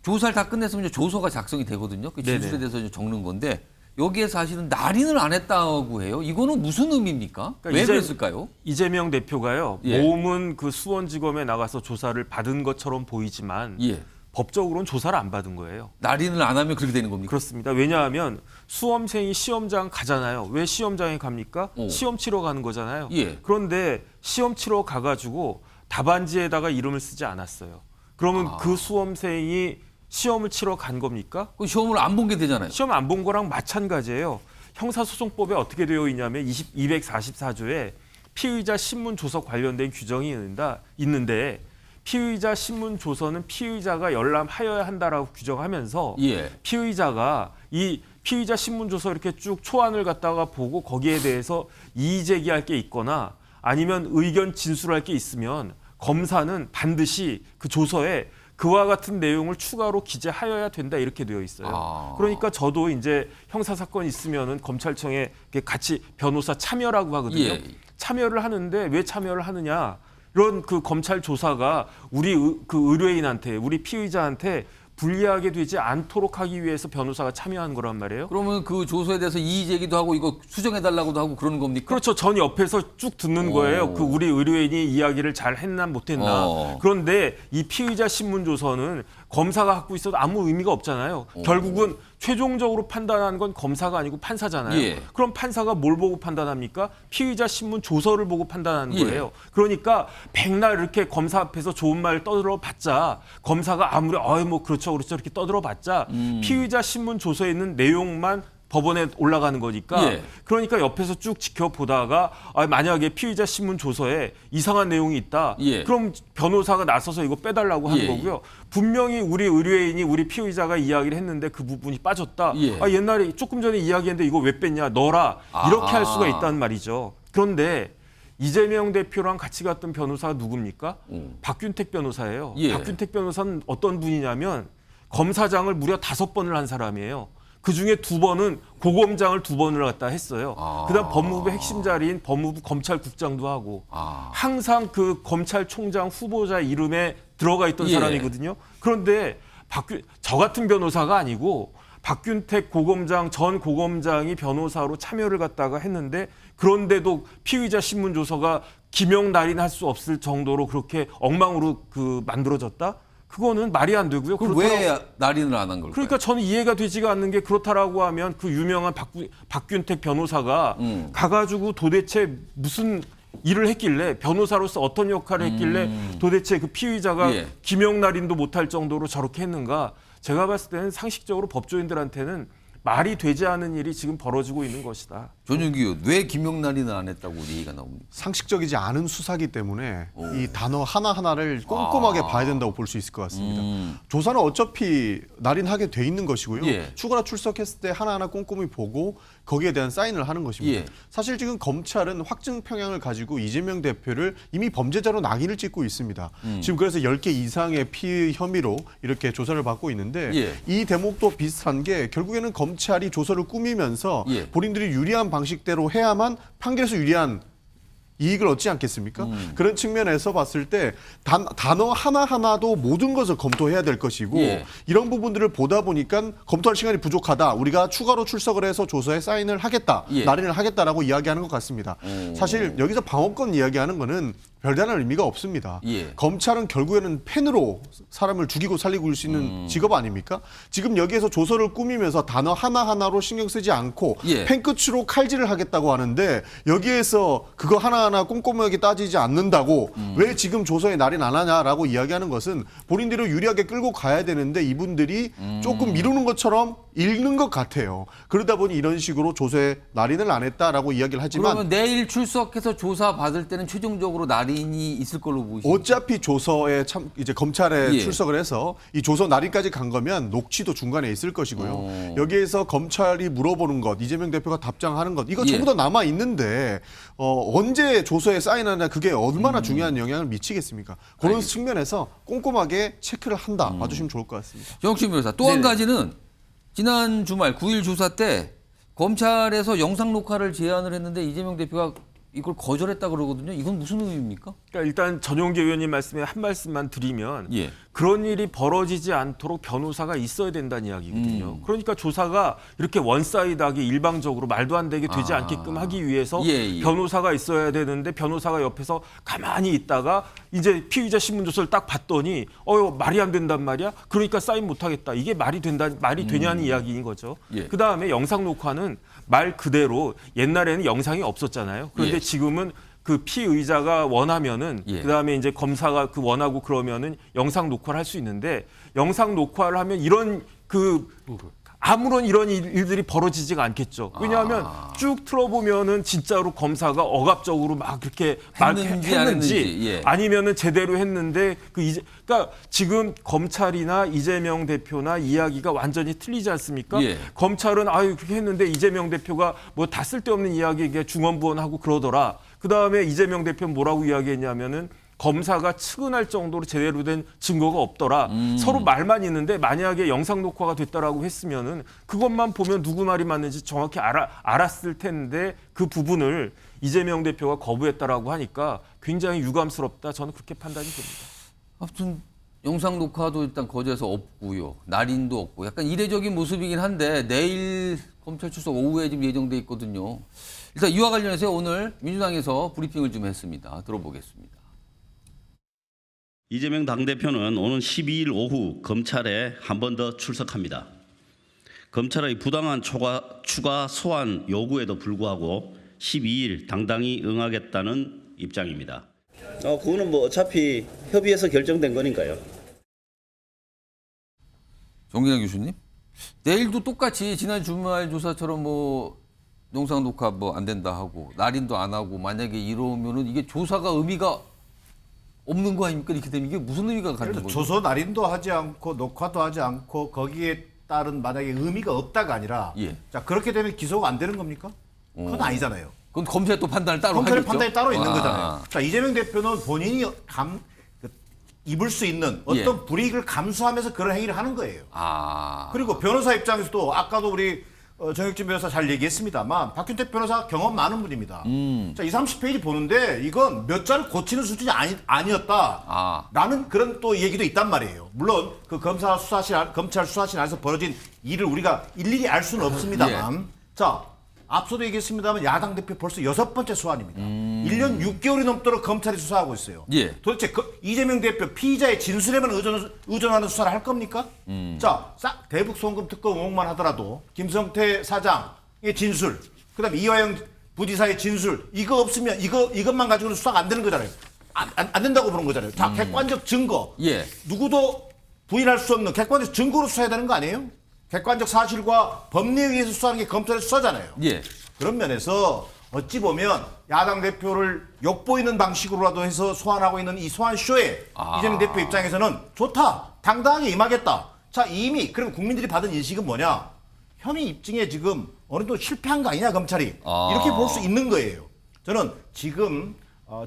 조사를 다 끝냈으면 조서가 작성이 되거든요. 그 진술에 대해서 적는 건데 여기에 사실은 날인을 안 했다고 해요. 이거는 무슨 의미입니까? 그러니까 왜 그랬을까요? 이재명 대표가요. 예. 몸은 그 수원지검에 나가서 조사를 받은 것처럼 보이지만 법적으로는 조사를 안 받은 거예요. 날인을 안 하면 그렇게 되는 겁니까? 그렇습니다. 왜냐하면 수험생이 시험장 가잖아요. 왜 시험장에 갑니까? 시험 치러 가는 거잖아요. 그런데 시험 치러 가가지고 답안지에다가 이름을 쓰지 않았어요. 그러면 그 수험생이 시험을 치러 간 겁니까? 그 시험을 안 본 게 되잖아요. 시험 안 본 거랑 마찬가지예요. 형사소송법에 어떻게 되어 있냐면 244조에 피의자 신문 조서 관련된 규정이 있는데 피의자 신문 조서는 피의자가 열람하여야 한다라고 규정하면서 피의자가 이 피의자 신문 조서 이렇게 쭉 초안을 갖다가 보고 거기에 대해서 이의 제기할 게 있거나 아니면 의견 진술할 게 있으면 검사는 반드시 그 조서에 그와 같은 내용을 추가로 기재하여야 된다 이렇게 되어 있어요. 그러니까 저도 이제 형사 사건 있으면은 검찰청에 같이 변호사 참여라고 하거든요. 참여를 하는데 왜 참여를 하느냐? 이런 그 검찰 조사가 우리 그 의뢰인한테 우리 피의자한테 불리하게 되지 않도록 하기 위해서 변호사가 참여한 거란 말이에요. 그러면 그 조서에 대해서 이의 제기도 하고 이거 수정해달라고도 하고 그러는 겁니까? 그렇죠. 전 옆에서 쭉 듣는 거예요. 그 우리 의뢰인이 이야기를 잘 했나 못했나. 그런데 이 피의자 신문 조서는 검사가 갖고 있어도 아무 의미가 없잖아요. 결국은 최종적으로 판단하는 건 검사가 아니고 판사잖아요. 그럼 판사가 뭘 보고 판단합니까? 피의자 신문 조서를 보고 판단하는 거예요. 그러니까 백날 이렇게 검사 앞에서 좋은 말 떠들어봤자 검사가 아무리 그렇죠 이렇게 떠들어봤자 피의자 신문 조서에 있는 내용만 법원에 올라가는 거니까 그러니까 옆에서 쭉 지켜보다가 만약에 피의자 신문 조서에 이상한 내용이 있다. 그럼 변호사가 나서서 이거 빼달라고 하는 거고요. 분명히 우리 의뢰인이 우리 피의자가 이야기를 했는데 그 부분이 빠졌다. 옛날에 조금 전에 이야기했는데 이거 왜 뺐냐 넣어라. 이렇게 할 수가 있단 말이죠. 그런데 이재명 대표랑 같이 갔던 변호사가 누굽니까? 박균택 변호사예요. 박균택 변호사는 어떤 분이냐면 검사장을 무려 5번을 한 사람이에요. 그중에 2번은 고검장을 2번을 갖다 했어요. 그다음 법무부 핵심 자리인 법무부 검찰국장도 하고 항상 그 검찰총장 후보자 이름에 들어가 있던 사람이거든요. 그런데 저 같은 변호사가 아니고 박균택 고검장 전 고검장이 변호사로 참여를 갖다가 했는데 그런데도 피의자 신문 조서가 기명 날인할 수 없을 정도로 그렇게 엉망으로 만들어졌다? 그거는 말이 안 되고요. 그럼 왜 날인을 안 한 걸까요? 그러니까 저는 이해가 되지가 않는 게 그렇다라고 하면 그 유명한 박균택 변호사가 가가지고 도대체 무슨 일을 했길래 변호사로서 어떤 역할을 했길래 도대체 그 피의자가 기명 날인도 못할 정도로 저렇게 했는가? 제가 봤을 때는 상식적으로 법조인들한테는 말이 되지 않은 일이 지금 벌어지고 있는 것이다. 전용기 의원, 왜 김영란이는 안 했다고 얘기가 나옵니까? 상식적이지 않은 수사기 때문에 이 단어 하나하나를 꼼꼼하게 봐야 된다고 볼 수 있을 것 같습니다. 조사는 어차피 날인하게 돼 있는 것이고요. 추가로 출석했을 때 하나하나 꼼꼼히 보고 거기에 대한 사인을 하는 것입니다. 예. 사실 지금 검찰은 확증 평양을 가지고 이재명 대표를 이미 범죄자로 낙인을 찍고 있습니다. 지금 그래서 10개 이상의 피의 혐의로 이렇게 조사를 받고 있는데 예. 이 대목도 비슷한 게 결국에는 검찰이 조서를 꾸미면서 본인들이 유리한 방식대로 해야만 판결에서 유리한 이익을 얻지 않겠습니까? 그런 측면에서 봤을 때 단어 하나하나도 모든 것을 검토해야 될 것이고 이런 부분들을 보다 보니까 검토할 시간이 부족하다. 우리가 추가로 출석을 해서 조서에 사인을 하겠다. 날인을 하겠다라고 이야기하는 것 같습니다. 사실 여기서 방어권 이야기하는 거는 별다른 의미가 없습니다. 검찰은 결국에는 펜으로 사람을 죽이고 살리고 일 수 있는 직업 아닙니까? 지금 여기에서 조서를 꾸미면서 단어 하나하나로 신경 쓰지 않고 펜 끝으로 칼질을 하겠다고 하는데 여기에서 그거 하나하나 꼼꼼하게 따지지 않는다고 왜 지금 조서에 날인 안 하냐라고 이야기하는 것은 본인들이 유리하게 끌고 가야 되는데 이분들이 조금 미루는 것처럼 읽는 것 같아요. 그러다 보니 이런 식으로 조서에 날인을 안 했다라고 이야기를 하지만 그러면 내일 출석해서 조사 받을 때는 최종적으로 날인이 있을 걸로 보이십니까? 어차피 조서에 이제 검찰에 출석을 해서 이 조서 날인까지 간 거면 녹취도 중간에 있을 것이고요. 여기에서 검찰이 물어보는 것, 이재명 대표가 답장하는 것, 이거 전부 다 남아 있는데 언제 조서에 사인하냐 그게 얼마나 중요한 영향을 미치겠습니까? 그런 측면에서 꼼꼼하게 체크를 한다 봐주시면 좋을 것 같습니다. 정옥신 변호사, 또 한 가지는 지난 주말 9일 조사 때 검찰에서 영상 녹화를 제안을 했는데 이재명 대표가 이걸 거절했다 그러거든요. 이건 무슨 의미입니까? 그러니까 일단 전용기 의원님 말씀에 한 말씀만 드리면 그런 일이 벌어지지 않도록 변호사가 있어야 된다는 이야기거든요. 그러니까 조사가 이렇게 원사이드하게 일방적으로 말도 안 되게 되지 않게끔 하기 위해서 변호사가 있어야 되는데 변호사가 옆에서 가만히 있다가 이제 피의자 신문조서를 딱 봤더니 말이 안 된단 말이야. 그러니까 사인 못 하겠다. 이게 말이 되냐는 이야기인 거죠. 그다음에 영상 녹화는 말 그대로 옛날에는 영상이 없었잖아요. 그런데 지금은 그 피의자가 원하면은 그다음에 이제 검사가 그 원하고 그러면은 영상 녹화를 할 수 있는데 영상 녹화를 하면 이런 아무런 이런 일들이 벌어지지가 않겠죠. 왜냐하면 쭉 틀어보면은 진짜로 검사가 억압적으로 막 그렇게 했는지 아니면은 제대로 했는데 그러니까 지금 검찰이나 이재명 대표나 이야기가 완전히 틀리지 않습니까? 검찰은 그렇게 했는데 이재명 대표가 뭐 다 쓸데없는 이야기 중언부언하고 그러더라. 그 다음에 이재명 대표는 뭐라고 이야기했냐면은 검사가 측은할 정도로 제대로 된 증거가 없더라. 서로 말만 있는데 만약에 영상 녹화가 됐다라고 했으면은 그것만 보면 누구 말이 맞는지 정확히 알았을 텐데 그 부분을 이재명 대표가 거부했다라고 하니까 굉장히 유감스럽다. 저는 그렇게 판단이 됩니다. 아무튼 영상 녹화도 일단 거제에서 없고요. 날인도 없고 약간 이례적인 모습이긴 한데 내일 검찰 출석 오후에 지금 예정돼 있거든요. 일단 이와 관련해서 오늘 민주당에서 브리핑을 좀 했습니다. 들어보겠습니다. 이재명 당대표는 오는 12일 오후 검찰에 한 번 더 출석합니다. 검찰의 부당한 추가 소환 요구에도 불구하고 12일 당당히 응하겠다는 입장입니다. 그거는 뭐 어차피 협의해서 결정된 거니까요. 정진환 교수님, 내일도 똑같이 지난 주말 조사처럼 뭐 영상 녹화 뭐 안 된다 하고 날인도 안 하고 만약에 이러면은 이게 조사가 의미가 없는 거 아닙니까? 이렇게 되면 이게 무슨 의미가 가는 거죠? 조서 날인도 하지 않고 녹화도 하지 않고 거기에 따른 만약에 의미가 없다가 아니라 자 그렇게 되면 기소가 안 되는 겁니까? 그건 아니잖아요. 그건 검찰의 또 판단을 따로 하겠죠? 검찰의 판단이 따로 있는 거잖아요. 자 이재명 대표는 본인이 입을 수 있는 어떤 불이익을 감수하면서 그런 행위를 하는 거예요. 그리고 변호사 입장에서도 아까도 우리 정혁진 변호사 잘 얘기했습니다만 박균택 변호사 경험 많은 분입니다. 자, 20, 30페이지 보는데 이건 몇 자를 고치는 수준이 아니었다라는 그런 또 얘기도 있단 말이에요. 물론 그 검찰 수사실 안에서 벌어진 일을 우리가 일일이 알 수는 없습니다만 자 앞서도 얘기했습니다만 야당 대표 벌써 6번째 소환입니다. 1년 6개월이 넘도록 검찰이 수사하고 있어요. 도대체 이재명 대표 피의자의 진술에만 의존하는 수사를 할 겁니까? 자, 대북 송금 특검 의혹만 하더라도 김성태 사장의 진술, 그다음에 이화영 부지사의 진술 이거 없으면 이것만 가지고는 수사가 안 되는 거잖아요. 안 된다고 보는 거잖아요. 자, 객관적 증거, 누구도 부인할 수 없는 객관적 증거로 수사해야 되는 거 아니에요? 객관적 사실과 법리에 의해서 수사하는 게 검찰의 수사잖아요. 그런 면에서 어찌 보면 야당 대표를 욕보이는 방식으로라도 해서 소환하고 있는 이 소환쇼에 이재명 대표 입장에서는 좋다. 당당하게 임하겠다. 자 이미 그럼 국민들이 받은 인식은 뭐냐. 혐의 입증에 지금 어느 정도 실패한 거 아니냐 검찰이 이렇게 볼 수 있는 거예요. 저는 지금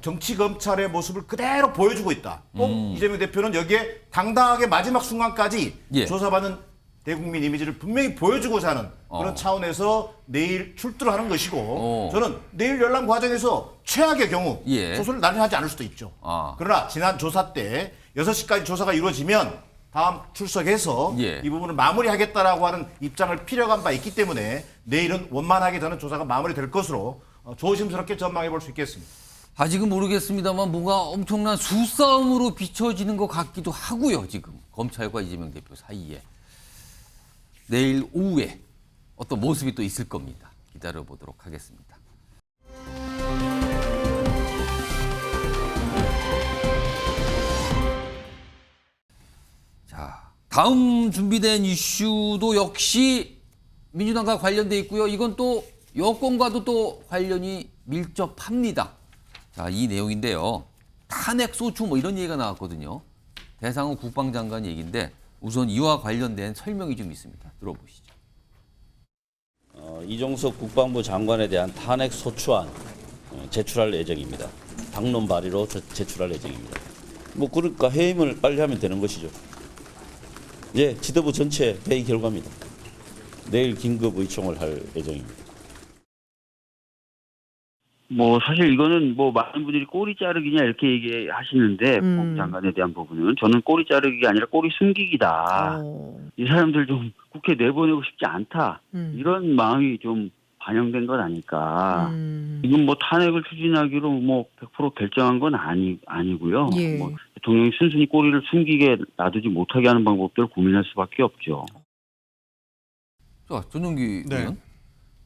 정치 검찰의 모습을 그대로 보여주고 있다. 꼭 이재명 대표는 여기에 당당하게 마지막 순간까지 조사받는 대국민 이미지를 분명히 보여주고자 하는 그런 차원에서 내일 출두를 하는 것이고 저는 내일 열람 과정에서 최악의 경우 소설을 날인하지 않을 수도 있죠. 그러나 지난 조사 때 6시까지 조사가 이루어지면 다음 출석해서 이 부분을 마무리하겠다라고 하는 입장을 피력한 바 있기 때문에 내일은 원만하게 저는 조사가 마무리될 것으로 조심스럽게 전망해 볼 수 있겠습니다. 아직은 모르겠습니다만 뭔가 엄청난 수싸움으로 비춰지는 것 같기도 하고요. 지금 검찰과 이재명 대표 사이에. 내일 오후에 어떤 모습이 또 있을 겁니다. 기다려보도록 하겠습니다. 자, 다음 준비된 이슈도 역시 민주당과 관련돼 있고요. 이건 또 여권과도 또 관련이 밀접합니다. 자, 이 내용인데요. 탄핵 소추 뭐 이런 얘기가 나왔거든요. 대상호 국방장관 얘기인데 우선 이와 관련된 설명이 좀 있습니다. 들어보시죠. 이종석 국방부 장관에 대한 탄핵 소추안 제출할 예정입니다. 당론 발의로 제출할 예정입니다. 뭐 그러니까 해임을 빨리 하면 되는 것이죠. 예, 지도부 전체 회의 결과입니다. 내일 긴급 의총을 할 예정입니다. 뭐 사실 이거는 뭐 많은 분들이 꼬리 자르기냐 이렇게 얘기하시는데 법 장관에 대한 부분은 저는 꼬리 자르기가 아니라 꼬리 숨기기다. 이 사람들 좀 국회 내보내고 싶지 않다. 이런 마음이 좀 반영된 것 아닐까. 지금 뭐 탄핵을 추진하기로 뭐 100% 결정한 건 아니고요. 뭐 대통령이 순순히 꼬리를 숨기게 놔두지 못하게 하는 방법들을 고민할 수밖에 없죠. 자, 전용기 의원.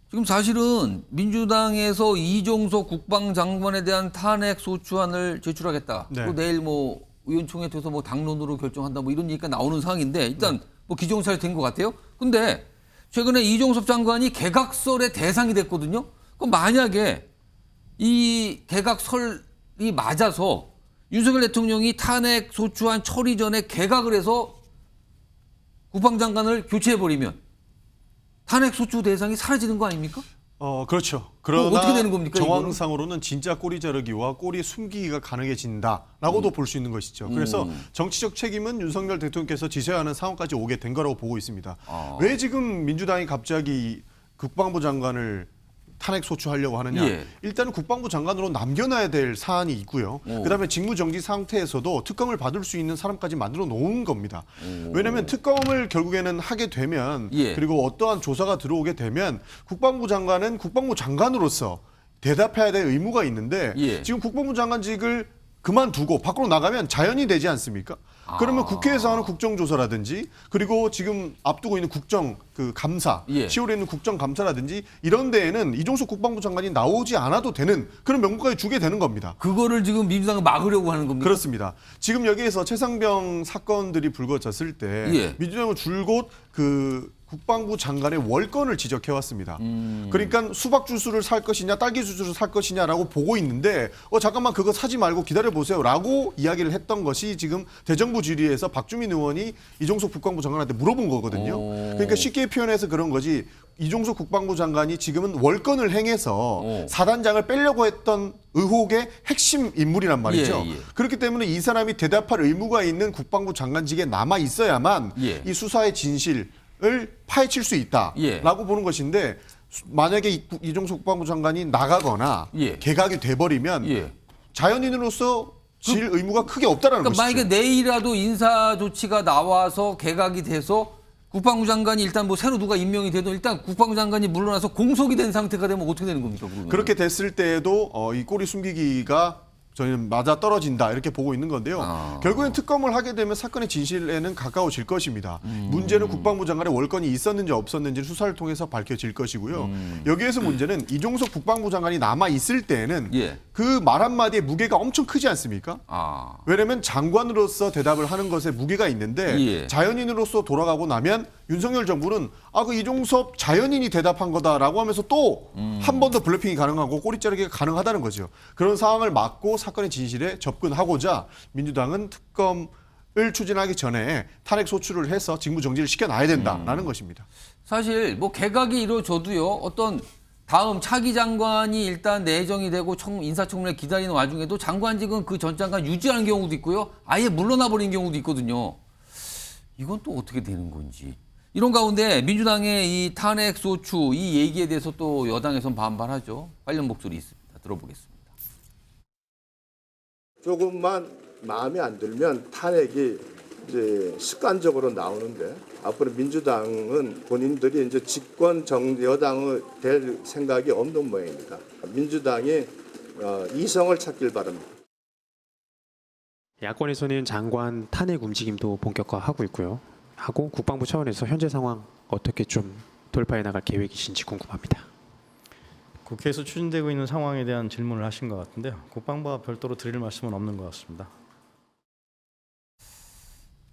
지금 사실은 민주당에서 이종석 국방장관에 대한 탄핵 소추안을 제출하겠다. 그리고 내일 뭐 의원총회 돼서 뭐 당론으로 결정한다. 뭐 이런 얘기가 나오는 상황인데 일단 뭐 기정사실 된 것 같아요. 근데 최근에 이종석 장관이 개각설의 대상이 됐거든요. 그럼 만약에 이 개각설이 맞아서 윤석열 대통령이 탄핵 소추안 처리 전에 개각을 해서 국방장관을 교체해버리면 탄핵 소추 대상이 사라지는 거 아닙니까? 그렇죠. 그러나 어떻게 되는 겁니까, 정황상으로는 진짜 꼬리 자르기와 꼬리 숨기기가 가능해진다라고도 볼 수 있는 것이죠. 그래서 정치적 책임은 윤석열 대통령께서 지셔야 하는 상황까지 오게 된 거라고 보고 있습니다. 왜 지금 민주당이 갑자기 국방부 장관을 탄핵 소추하려고 하느냐. 일단은 국방부 장관으로 남겨놔야 될 사안이 있고요. 그다음에 직무정지 상태에서도 특검을 받을 수 있는 사람까지 만들어 놓은 겁니다. 왜냐하면 특검을 결국에는 하게 되면 그리고 어떠한 조사가 들어오게 되면 국방부 장관은 국방부 장관으로서 대답해야 될 의무가 있는데 지금 국방부 장관직을 그만두고 밖으로 나가면 자연이 되지 않습니까? 그러면 국회에서 하는 국정조사라든지 그리고 지금 앞두고 있는 국정 감사, 10월에 있는 국정감사라든지 이런 데에는 이종석 국방부 장관이 나오지 않아도 되는 그런 명분까지 주게 되는 겁니다. 그거를 지금 민주당은 막으려고 하는 겁니까? 그렇습니다. 지금 여기에서 최상병 사건들이 불거졌을 때 민주당은 줄곧 국방부 장관의 월권을 지적해왔습니다. 그러니까 수박 주스를 살 것이냐 딸기 주스를 살 것이냐라고 보고 있는데 잠깐만 그거 사지 말고 기다려보세요라고 이야기를 했던 것이 지금 대정부 질의에서 박주민 의원이 이종석 국방부 장관한테 물어본 거거든요. 그러니까 쉽게 표현해서 그런 거지 이종석 국방부 장관이 지금은 월권을 행해서 사단장을 빼려고 했던 의혹의 핵심 인물이란 말이죠. 그렇기 때문에 이 사람이 대답할 의무가 있는 국방부 장관직에 남아 있어야만 이 수사의 진실을 파헤칠 수 있다라고 보는 것인데 만약에 이종석 국방부 장관이 나가거나 개각이 돼버리면 자연인으로서 질 의무가 크게 없다라는 것이죠. 만약에 내일이라도 인사 조치가 나와서 개각이 돼서 국방부 장관이 일단 뭐 새로 누가 임명이 돼도 일단 국방부 장관이 물러나서 공석이 된 상태가 되면 어떻게 되는 겁니까? 그러면? 그렇게 됐을 때에도 이 꼬리 숨기기가 저희는 맞아 떨어진다 이렇게 보고 있는 건데요. 결국엔 특검을 하게 되면 사건의 진실에는 가까워질 것입니다. 문제는 국방부 장관의 월권이 있었는지 없었는지 수사를 통해서 밝혀질 것이고요. 여기에서 문제는 이종석 국방부 장관이 남아 있을 때에는 그 말 한마디의 무게가 엄청 크지 않습니까? 왜냐하면 장관으로서 대답을 하는 것에 무게가 있는데 자연인으로서 돌아가고 나면 윤석열 정부는 그 이종석 자연인이 대답한 거다라고 하면서 또 한 번 더 블래핑이 가능하고 꼬리 자르기가 가능하다는 거죠. 그런 상황을 막고 사건의 진실에 접근하고자 민주당은 특검 추진하기 전에 탄핵 소추를 해서 직무 정지를 시켜놔야 된다라는 것입니다. 사실 뭐 개각이 이루어져도요. 어떤 다음 차기 장관이 일단 내정이 되고 인사청문회 기다리는 와중에도 장관직은 그 전 장관 유지하는 경우도 있고요. 아예 물러나 버리는 경우도 있거든요. 이건 또 어떻게 되는 건지. 이런 가운데 민주당의 이 탄핵 소추 이 얘기에 대해서 또 여당에선 반발하죠. 관련 목소리 있습니다. 들어보겠습니다. 조금만 마음에 안 들면 탄핵이 이제 습관적으로 나오는데 앞으로 민주당은 본인들이 이제 집권 여당이 될 생각이 없는 모양입니다. 민주당이 이성을 찾길 바랍니다. 야권에서는 장관 탄핵 움직임도 본격화하고 있고요. 하고 국방부 차원에서 현재 상황 어떻게 좀 돌파해 나갈 계획이신지 궁금합니다. 국회에서 추진되고 있는 상황에 대한 질문을 하신 것 같은데요. 국방부와 별도로 드릴 말씀은 없는 것 같습니다.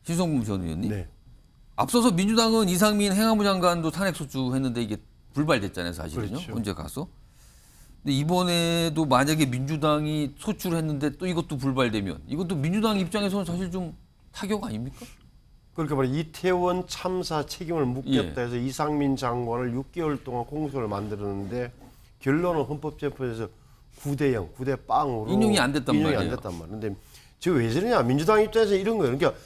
신성무 전 의원님. 네. 앞서서 민주당은 이상민 행안부 장관도 탄핵 소추했는데 이게 불발됐잖아요, 사실은요. 그렇죠. 언제 가서. 근데 이번에도 만약에 민주당이 소추를 했는데 또 이것도 불발되면 이것도 민주당 입장에서는 사실 좀 타격 아닙니까? 그렇게 말해 이태원 참사 책임을 묻겠다 해서 이상민 장관을 6개월 동안 공소를 만들었는데 결론은 헌법재판소에서 9대0, 9대0으로 인용이 안 됐단 말이에요. 인용이 안 됐단 말이에요. 근데 지금 왜 저러냐? 민주당 입장에서 이런 거예요. 그러니까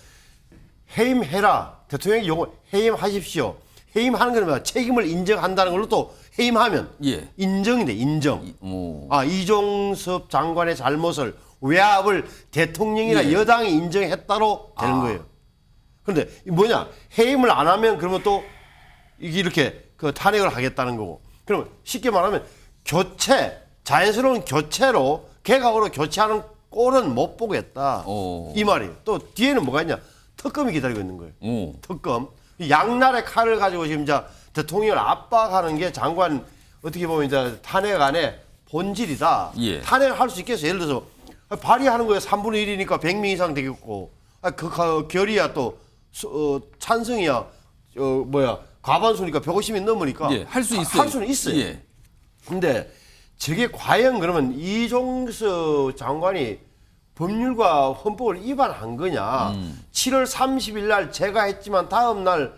해임해라. 대통령이 요거 해임하십시오. 해임하는 건 뭐야? 책임을 인정한다는 걸로 또 해임하면 인정인데 인정. 이종섭 장관의 잘못을 외압을 대통령이나 여당이 인정했다로 되는 거예요. 그런데 뭐냐? 해임을 안 하면 그러면 또 이게 이렇게 그 탄핵을 하겠다는 거고. 그러면 쉽게 말하면 교체, 자연스러운 교체로 개각으로 교체하는 꼴은 못 보겠다. 이 말이에요. 또 뒤에는 뭐가 있냐? 특검이 기다리고 있는 거예요. 특검. 양날의 칼을 가지고 지금 이제 대통령을 압박하는 게 장관 어떻게 보면 이제 탄핵안의 본질이다. 탄핵을 할 수 있겠어요. 예를 들어서 발의하는 거에 3분의 1이니까 100명 이상 되겠고 그 결의야 또 찬성이야 과반수니까 150명 넘으니까 할 수 있어요. 할 수는 있어요. 근데 저게 과연 그러면 이종석 장관이 법률과 헌법을 위반한 거냐. 7월 30일 날 제가 했지만 다음 날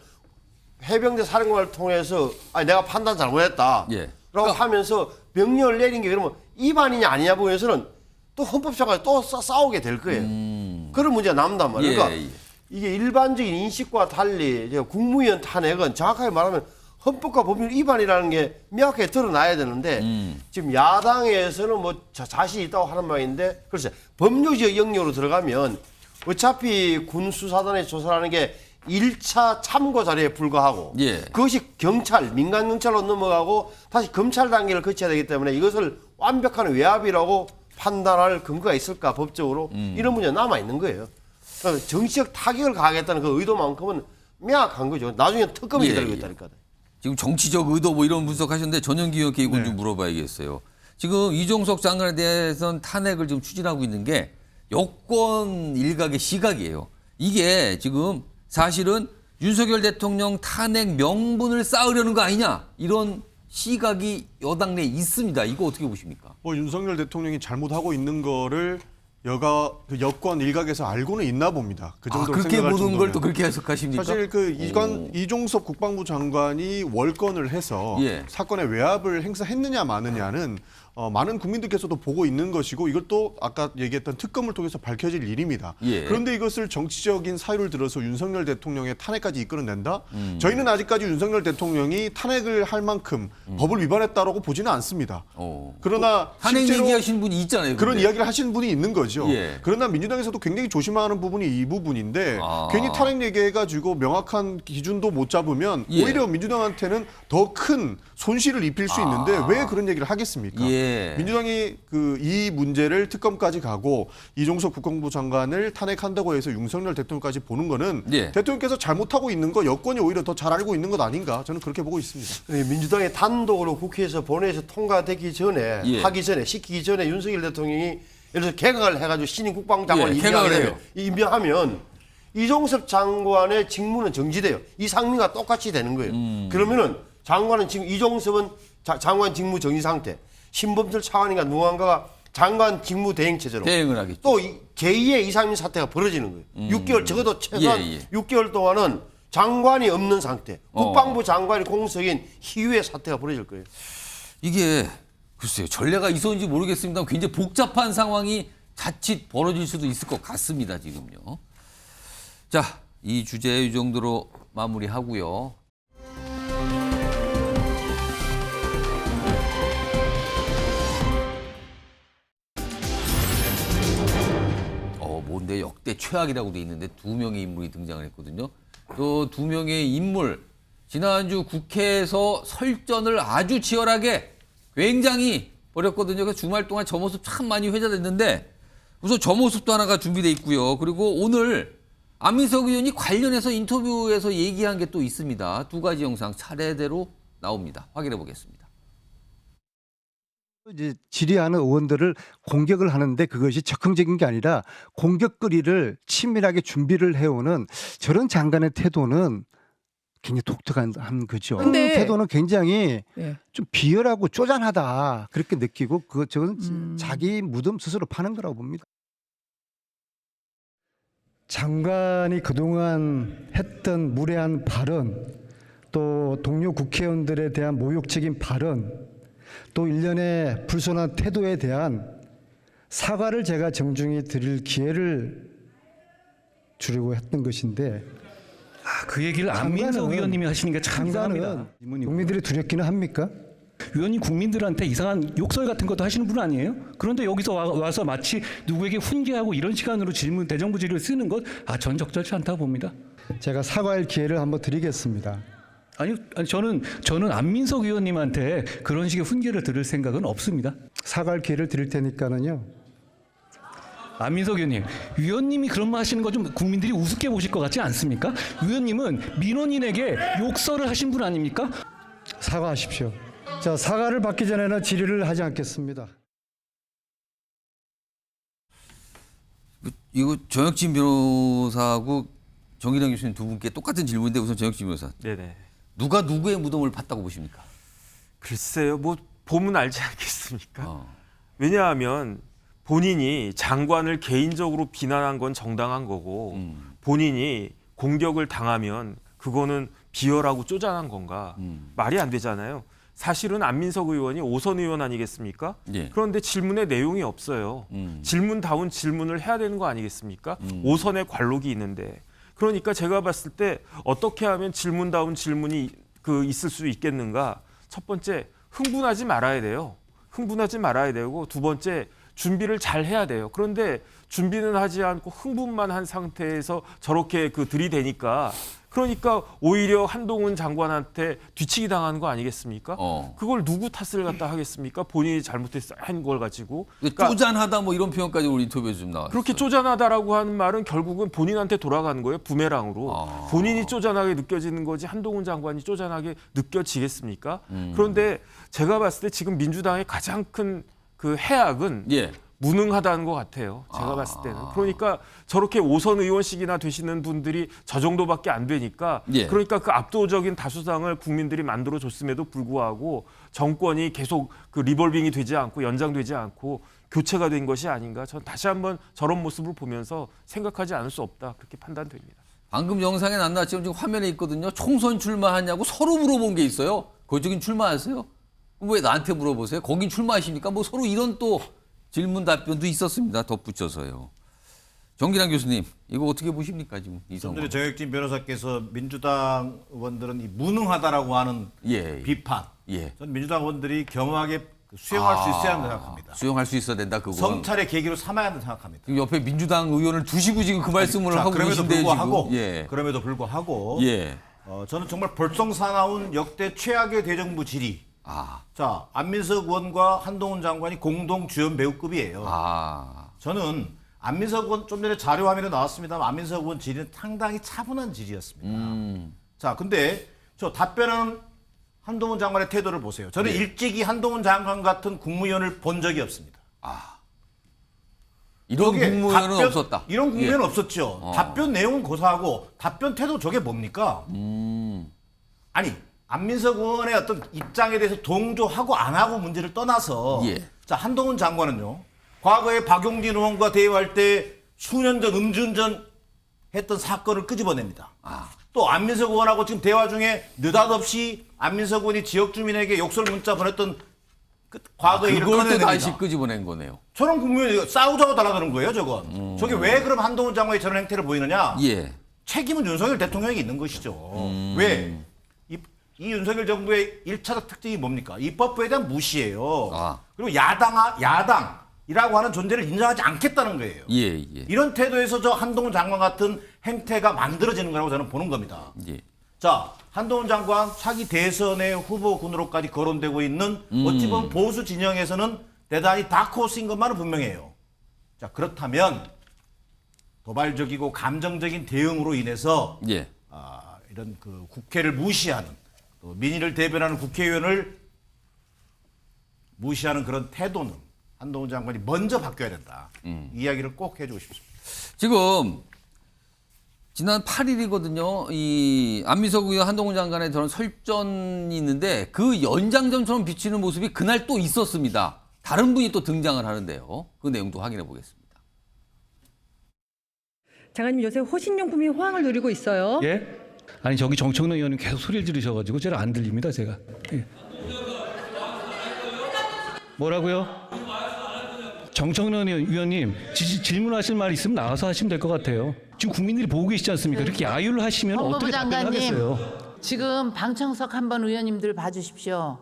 해병대 사령관을 통해서 내가 판단 잘못했다. 라고 하면서 명령을 내린 게 그러면 위반이냐 아니냐 보면서는 또 헌법재판소에 또 싸우게 될 거예요. 그런 문제가 남단 말이에요. 그러니까 이게 일반적인 인식과 달리 국무위원 탄핵은 정확하게 말하면 헌법과 법률 위반이라는 게 명확하게 드러나야 되는데 지금 야당에서는 뭐 자신이 있다고 하는 말인데 글쎄 법률적 영역으로 들어가면 어차피 군수사단에 조사하는 게 1차 참고 자료에 불과하고 그것이 경찰, 민간 경찰로 넘어가고 다시 검찰 단계를 거쳐야 되기 때문에 이것을 완벽한 외압이라고 판단할 근거가 있을까 법적으로 이런 문제가 남아있는 거예요. 그러니까 정치적 타격을 가하겠다는 그 의도만큼은 명확한 거죠. 나중에 특검이 기다리고 있다니까. 지금 정치적 의도 뭐 이런 분석하셨는데 전현기 의원께 이건 좀 물어봐야겠어요. 지금 이종석 장관에 대해서는 탄핵을 지금 추진하고 있는 게 여권 일각의 시각이에요. 이게 지금 사실은 윤석열 대통령 탄핵 명분을 쌓으려는 거 아니냐 이런 시각이 여당 내에 있습니다. 이거 어떻게 보십니까? 뭐 윤석열 대통령이 잘못하고 있는 거를 여권 일각에서 알고는 있나 봅니다. 그 정도로 그렇게 생각할 보는 정도면. 걸 또 그렇게 해석하십니까? 사실 이종섭 국방부 장관이 월권을 해서 사건의 외압을 행사했느냐 마느냐는 많은 국민들께서도 보고 있는 것이고 이것도 아까 얘기했던 특검을 통해서 밝혀질 일입니다. 그런데 이것을 정치적인 사유를 들어서 윤석열 대통령의 탄핵까지 이끌어낸다? 저희는 아직까지 윤석열 대통령이 탄핵을 할 만큼 법을 위반했다라고 보지는 않습니다. 그러나 탄핵 실제로 얘기하시는 분이 있잖아요. 그런 근데. 이야기를 하시는 분이 있는 거죠. 그러나 민주당에서도 굉장히 조심하는 부분이 이 부분인데 괜히 탄핵 얘기해가지고 명확한 기준도 못 잡으면 오히려 민주당한테는 더 큰 손실을 입힐 수 있는데 왜 그런 얘기를 하겠습니까? 민주당이 이 문제를 특검까지 가고 이종석 국방부 장관을 탄핵한다고 해서 윤석열 대통령까지 보는 거는 대통령께서 잘못하고 있는 거 여권이 오히려 더 잘 알고 있는 것 아닌가 저는 그렇게 보고 있습니다. 민주당이 단독으로 국회에서 본회의에서 통과되기 전에 시키기 전에 윤석열 대통령이 예를 들어서 개각을 해가지고 신임 국방장관을 임명하면 이종섭 장관의 직무는 정지돼요. 이상민과 똑같이 되는 거예요. 그러면은 장관은 지금 이종섭은 장관 직무 정지 상태. 신범철 차관인가 누군가가 장관 직무 대행 체제로 대행을 하겠죠. 또 제2의 이상민 사태가 벌어지는 거예요. 6개월 적어도 최소한 6개월 동안은 장관이 없는 상태. 국방부 장관이 공석인 희유의 사태가 벌어질 거예요. 이게 글쎄요. 전례가 있었는지 모르겠습니다. 굉장히 복잡한 상황이 자칫 벌어질 수도 있을 것 같습니다. 지금요. 자, 이 주제 이 정도로 마무리하고요. 뭔데 역대 최악이라고 돼 있는데 2명의 인물이 등장을 했거든요. 또 2명의 인물, 지난주 국회에서 설전을 아주 치열하게 굉장히 벌였거든요. 그래서 주말 동안 저 모습 참 많이 회자됐는데 우선 저 모습도 하나가 준비돼 있고요. 그리고 오늘 안민석 의원이 관련해서 인터뷰에서 얘기한 게 또 있습니다. 2가지 영상 차례대로 나옵니다. 확인해 보겠습니다. 이제 질의하는 의원들을 공격을 하는데 그것이 적극적인 게 아니라 공격거리를 치밀하게 준비를 해오는 저런 장관의 태도는 굉장히 독특한 거죠. 근데 태도는 굉장히 좀 비열하고 쪼잔하다 그렇게 느끼고 저건 자기 무덤 스스로 파는 거라고 봅니다. 장관이 그동안 했던 무례한 발언, 또 동료 국회의원들에 대한 모욕적인 발언, 또 일련의 불손한 태도에 대한 사과를 제가 정중히 드릴 기회를 주려고 했던 것인데 그 얘기를 안민석 의원님이 하시는 게 참 이상합니다. 국민들이 두렵기는 합니까? 의원님 국민들한테 이상한 욕설 같은 것도 하시는 분 아니에요? 그런데 여기서 와서 마치 누구에게 훈계하고 이런 시간으로 대정부 질의를 쓰는 것, 전 적절치 않다고 봅니다. 제가 사과할 기회를 한번 드리겠습니다. 아니 저는 안민석 의원님한테 그런 식의 훈계를 들을 생각은 없습니다. 사과할 기회를 드릴 테니까는요. 안민석 의원님이 그런 말 하시는 거 좀 국민들이 우습게 보실 것 같지 않습니까? 의원님은 민원인에게 욕설을 하신 분 아닙니까? 사과하십시오. 자, 사과를 받기 전에는 질의를 하지 않겠습니다. 이거 정혁진 변호사하고 정기량 교수님 두 분께 똑같은 질문인데 우선 정혁진 변호사. 네네. 누가 누구의 무덤을 팠다고 보십니까? 글쎄요. 뭐 보면 알지 않겠습니까? 왜냐하면 본인이 장관을 개인적으로 비난한 건 정당한 거고 본인이 공격을 당하면 그거는 비열하고 쪼잔한 건가? 말이 안 되잖아요. 사실은 안민석 의원이 5선 의원 아니겠습니까? 예. 그런데 질문에 내용이 없어요. 질문다운 질문을 해야 되는 거 아니겠습니까? 5선의 관록이 있는데. 그러니까 제가 봤을 때 어떻게 하면 질문다운 질문이 있을 수 있겠는가? 첫 번째, 흥분하지 말아야 돼요. 흥분하지 말아야 되고 두 번째, 준비를 잘 해야 돼요. 그런데 준비는 하지 않고 흥분만 한 상태에서 저렇게 들이대니까 그러니까 오히려 한동훈 장관한테 뒤치기 당하는 거 아니겠습니까? 그걸 누구 탓을 갖다 하겠습니까? 본인이 잘못해서 한 걸 가지고. 그러니까 쪼잔하다 뭐 이런 표현까지 우리 인터뷰에서 좀 나왔어요. 그렇게 쪼잔하다라고 하는 말은 결국은 본인한테 돌아가는 거예요. 부메랑으로. 본인이 쪼잔하게 느껴지는 거지 한동훈 장관이 쪼잔하게 느껴지겠습니까? 그런데 제가 봤을 때 지금 민주당의 가장 큰 해악은 무능하다는 것 같아요. 제가 봤을 때는. 그러니까 저렇게 5선 의원씩이나 되시는 분들이 저 정도밖에 안 되니까 그러니까 그 압도적인 다수당을 국민들이 만들어줬음에도 불구하고 정권이 계속 리볼빙이 되지 않고 연장되지 않고 교체가 된 것이 아닌가. 전 다시 한번 저런 모습을 보면서 생각하지 않을 수 없다. 그렇게 판단됩니다. 방금 영상에 안 나왔지만 지금 화면에 있거든요. 총선 출마하냐고 서로 물어본 게 있어요. 거기긴 출마하세요? 왜 나한테 물어보세요? 거긴 출마하십니까? 뭐 서로 이런 또 질문 답변도 있었습니다. 덧붙여서요. 정기량 교수님, 이거 어떻게 보십니까 지금 이 상황? 정혁진 변호사께서 민주당 의원들은 이 무능하다라고 하는 비판. 저는 민주당 의원들이 겸허하게 수용할 수 있어야 한다고 생각합니다. 수용할 수 있어야 된다 그거. 성찰의 계기로 삼아야 한다고 생각합니다. 지금 옆에 민주당 의원을 두시고 지금 그 말씀을 하고 계신데 지금. 그럼에도 불구하고 저는 정말 볼썽사나운 역대 최악의 대정부 질의. 자, 안민석 의원과 한동훈 장관이 공동 주연 배우급이에요. 저는 안민석 의원 좀 전에 자료 화면에 나왔습니다만 안민석 의원 질의는 상당히 차분한 질의였습니다. 자, 근데 저 답변하는 한동훈 장관의 태도를 보세요. 저는 일찍이 한동훈 장관 같은 국무위원을 본 적이 없습니다. 이런 국무위원은 없었다. 이런 국무위원은 없었죠. 답변 내용은 고사하고 답변 태도 저게 뭡니까? 아니, 안민석 의원의 어떤 입장에 대해서 동조하고 안 하고 문제를 떠나서 자, 한동훈 장관은요. 과거에 박용진 의원과 대화할 때 수년 전 음주운전 했던 사건을 끄집어냅니다. 또 안민석 의원하고 지금 대화 중에 느닷없이 안민석 의원이 지역 주민에게 욕설 문자 보냈던 과거의 일을 그걸 또 꺼내냅니다. 다시 끄집어낸 거네요. 저는 국민이 싸우자고 달라드는 거예요, 저건. 저게 왜 그럼 한동훈 장관이 저런 행태를 보이느냐? 예. 책임은 윤석열 대통령에게 있는 것이죠. 왜? 이 윤석열 정부의 1차적 특징이 뭡니까? 입법부에 대한 무시예요. 그리고 야당이라고 하는 존재를 인정하지 않겠다는 거예요. 예. 이런 태도에서 저 한동훈 장관 같은 행태가 만들어지는 거라고 저는 보는 겁니다. 예. 자, 한동훈 장관 차기 대선의 후보군으로까지 거론되고 있는 어찌 보면 보수 진영에서는 대단히 다크호스인 것만은 분명해요. 자, 그렇다면 도발적이고 감정적인 대응으로 인해서 이런 그 국회를 무시하는 또 민의를 대변하는 국회의원을 무시하는 그런 태도는 한동훈 장관이 먼저 바뀌어야 된다. 이 이야기를 꼭 해주고 싶습니다. 지금 지난 8일이거든요. 이 안민석 의원 한동훈 장관의 저런 설전이 있는데 그 연장전처럼 비치는 모습이 그날 또 있었습니다. 다른 분이 또 등장을 하는데요. 그 내용도 확인해 보겠습니다. 장관님 요새 호신용품이 호황을 누리고 있어요. 예? 아니 저기 정청래 의원님 계속 소리를 지르셔가지고 제가 안 들립니다 제가. 예. 뭐라고요? 정청래 의원님 질문하실 말 있으면 나와서 하시면 될 것 같아요. 지금 국민들이 보고 계시지 않습니까? 이렇게 야유를 하시면 어떻게 답변하겠어요? 지금 방청석 한번 의원님들 봐주십시오.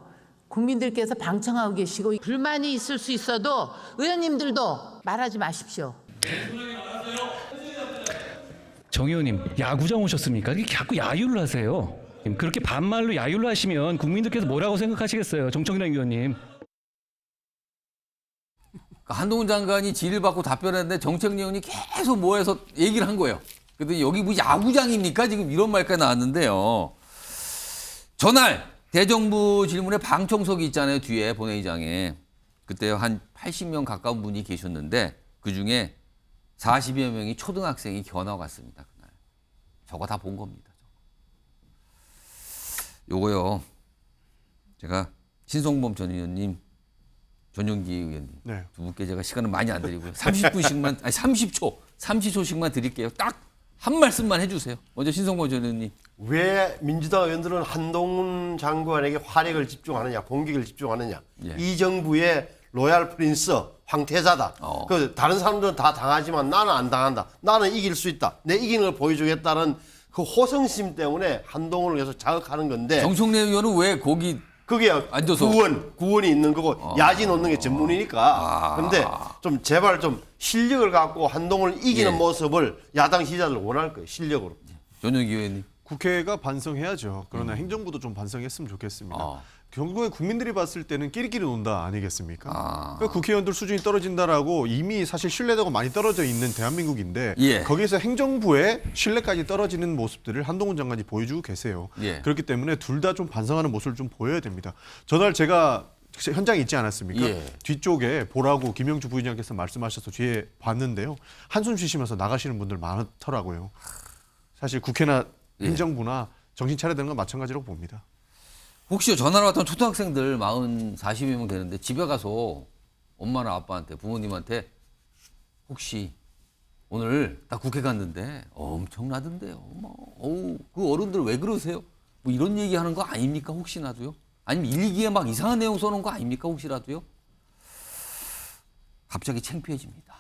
국민들께서 방청하고 계시고 불만이 있을 수 있어도 의원님들도 말하지 마십시오. 정 의원님 야구장 오셨습니까? 이렇게 자꾸 야유를 하세요. 그렇게 반말로 야유를 하시면 국민들께서 뭐라고 생각하시겠어요? 정청래 의원님. 한동훈 장관이 질의를 받고 답변했는데 정책위 의원이 계속 모여서 얘기를 한 거예요. 그랬더니 여기 뭐 야구장입니까? 지금 이런 말까지 나왔는데요. 전날 대정부 질문에 방청석이 있잖아요. 뒤에 본회의장에. 그때 한 80명 가까운 분이 계셨는데 그중에 40여 명이 초등학생이 견학 왔습니다. 그날. 저거 다 본 겁니다. 요거요. 제가 신성범 전 의원님, 전용기 의원님 두 분께 제가 시간을 많이 안 드리고요. 30분씩만, 아니 30초씩만 드릴게요. 딱 한 말씀만 해주세요. 먼저 신성범 전 의원님. 왜 민주당 의원들은 한동훈 장관에게 활약을 집중하느냐, 공격을 집중하느냐. 이 정부의 로얄 프린스, 황태자다. 그 다른 사람들은 다 당하지만 나는 안 당한다. 나는 이길 수 있다. 내 이기는 걸 보여주겠다는 그 호성심 때문에 한동훈을 계속 자극하는 건데. 정청래 의원은 왜 거기 그게 앉아서 구원이 있는 거고 야지 놓는 게 전문이니까. 그런데 좀 제발 좀 실력을 갖고 한동훈을 이기는 모습을 야당 지지자들 원할 거예요. 실력으로. 전용기 의원님. 국회가 반성해야죠. 그러나 행정부도 좀 반성했으면 좋겠습니다. 결국에 국민들이 봤을 때는 끼리끼리 논다 아니겠습니까? 그러니까 국회의원들 수준이 떨어진다라고 이미 사실 신뢰도가 많이 떨어져 있는 대한민국인데 거기에서 행정부의 신뢰까지 떨어지는 모습들을 한동훈 장관이 보여주고 계세요. 그렇기 때문에 둘 다 좀 반성하는 모습을 좀 보여야 됩니다. 전날 제가 현장에 있지 않았습니까? 뒤쪽에 보라고 김영주 부의장께서 말씀하셔서 뒤에 봤는데요. 한숨 쉬시면서 나가시는 분들 많더라고요. 사실 국회나 행정부나 정신 차려야 되는 건 마찬가지라고 봅니다. 혹시 전화로 왔던 초등학생들 40여 명 되는데 집에 가서 엄마나 아빠한테 부모님한테 혹시 오늘 나 국회 갔는데 엄청나던데요. 그 어른들 왜 그러세요? 뭐 이런 얘기하는 거 아닙니까 혹시나도요? 아니면 일기에 막 이상한 내용 써놓은 거 아닙니까 혹시라도요? 갑자기 창피해집니다.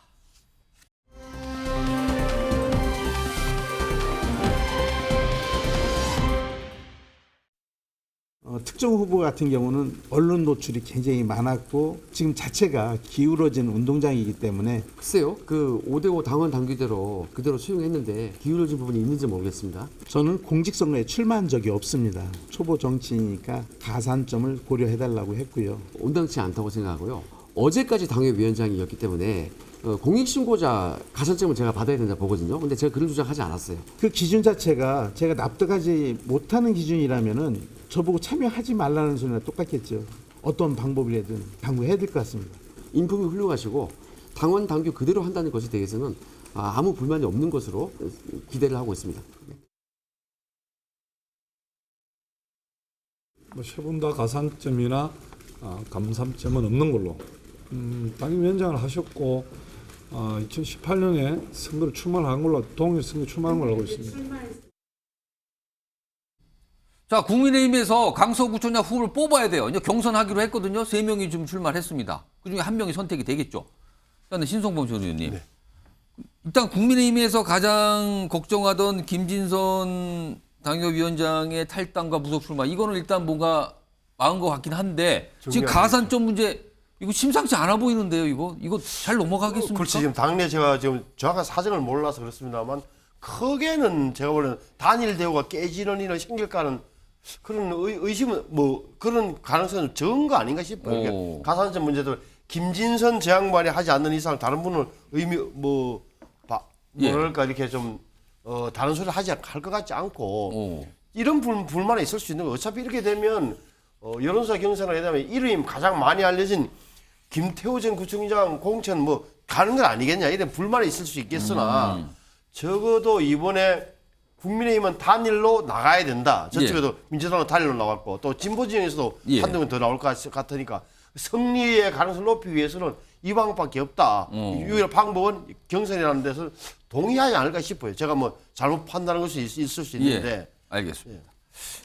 특정 후보 같은 경우는 언론 노출이 굉장히 많았고 지금 자체가 기울어진 운동장이기 때문에 글쎄요. 그 5대5 당원 당규대로 그대로 수용했는데 기울어진 부분이 있는지 모르겠습니다. 저는 공직선거에 출마한 적이 없습니다. 초보 정치인이니까 가산점을 고려해달라고 했고요. 온당치 않다고 생각하고요. 어제까지 당협위원장이었기 때문에 공익신고자 가산점을 제가 받아야 된다 보거든요. 근데 제가 그런 주장하지 않았어요. 그 기준 자체가 제가 납득하지 못하는 기준이라면은 저보고 참여하지 말라는 소리나 똑같겠죠. 어떤 방법이라든 강구해야 될 것 같습니다. 인품이 훌륭하시고 당원 당규 그대로 한다는 것에 대해서는 아무 불만이 없는 것으로 기대를 하고 있습니다. 세 분 다 가산점이나 감산점은 없는 걸로 당협위원장을 하셨고 2018년에 선거를 출마한 걸로 동일 선거 출마한 걸로 알고 있습니다. 자, 국민의힘에서 강서구청장 후보를 뽑아야 돼요. 이제 경선하기로 했거든요. 3명이 좀 출마를 했습니다. 그중에 1명이 선택이 되겠죠. 일단 신성범 전 의원님. 네. 일단 국민의힘에서 가장 걱정하던 김진선 당협위원장의 탈당과 무속 출마, 이거는 일단 뭔가 막은 것 같긴 한데 지금 가산점 문제 이거 심상치 않아 보이는데요. 이거 잘 넘어가겠습니까? 그렇지. 지금 당내 제가 지금 정확한 사정을 몰라서 그렇습니다만 크게는 제가 보는 단일 대우가 깨지는 일은 생길까는 그런 의심은 뭐 그런 가능성은 적은 거 아닌가 싶어요. 그러니까 가산점 문제도 김진선 재양반이 하지 않는 이상 다른 분은 뭐랄까 이렇게 좀 다른 소리를 할 것 같지 않고 이런 불만이 있을 수 있는 거. 어차피 이렇게 되면 여론조사 경선을 하게 되면 이름이 가장 많이 알려진 김태우 전 구청장 공천 뭐 가는 건 아니겠냐 이런 불만이 있을 수 있겠으나 적어도 이번에 국민의힘은 단일로 나가야 된다. 저쪽에도 민주당은 단일로 나왔고 또 진보 진영에서도 한두 명 더 나올 것 같으니까 승리의 가능성을 높이기 위해서는 이 방법밖에 없다. 유일한 방법은 경선이라는 데서 동의하지 않을까 싶어요. 제가 뭐 잘못 판단한 것이 있을 수 있는데. 알겠습니다.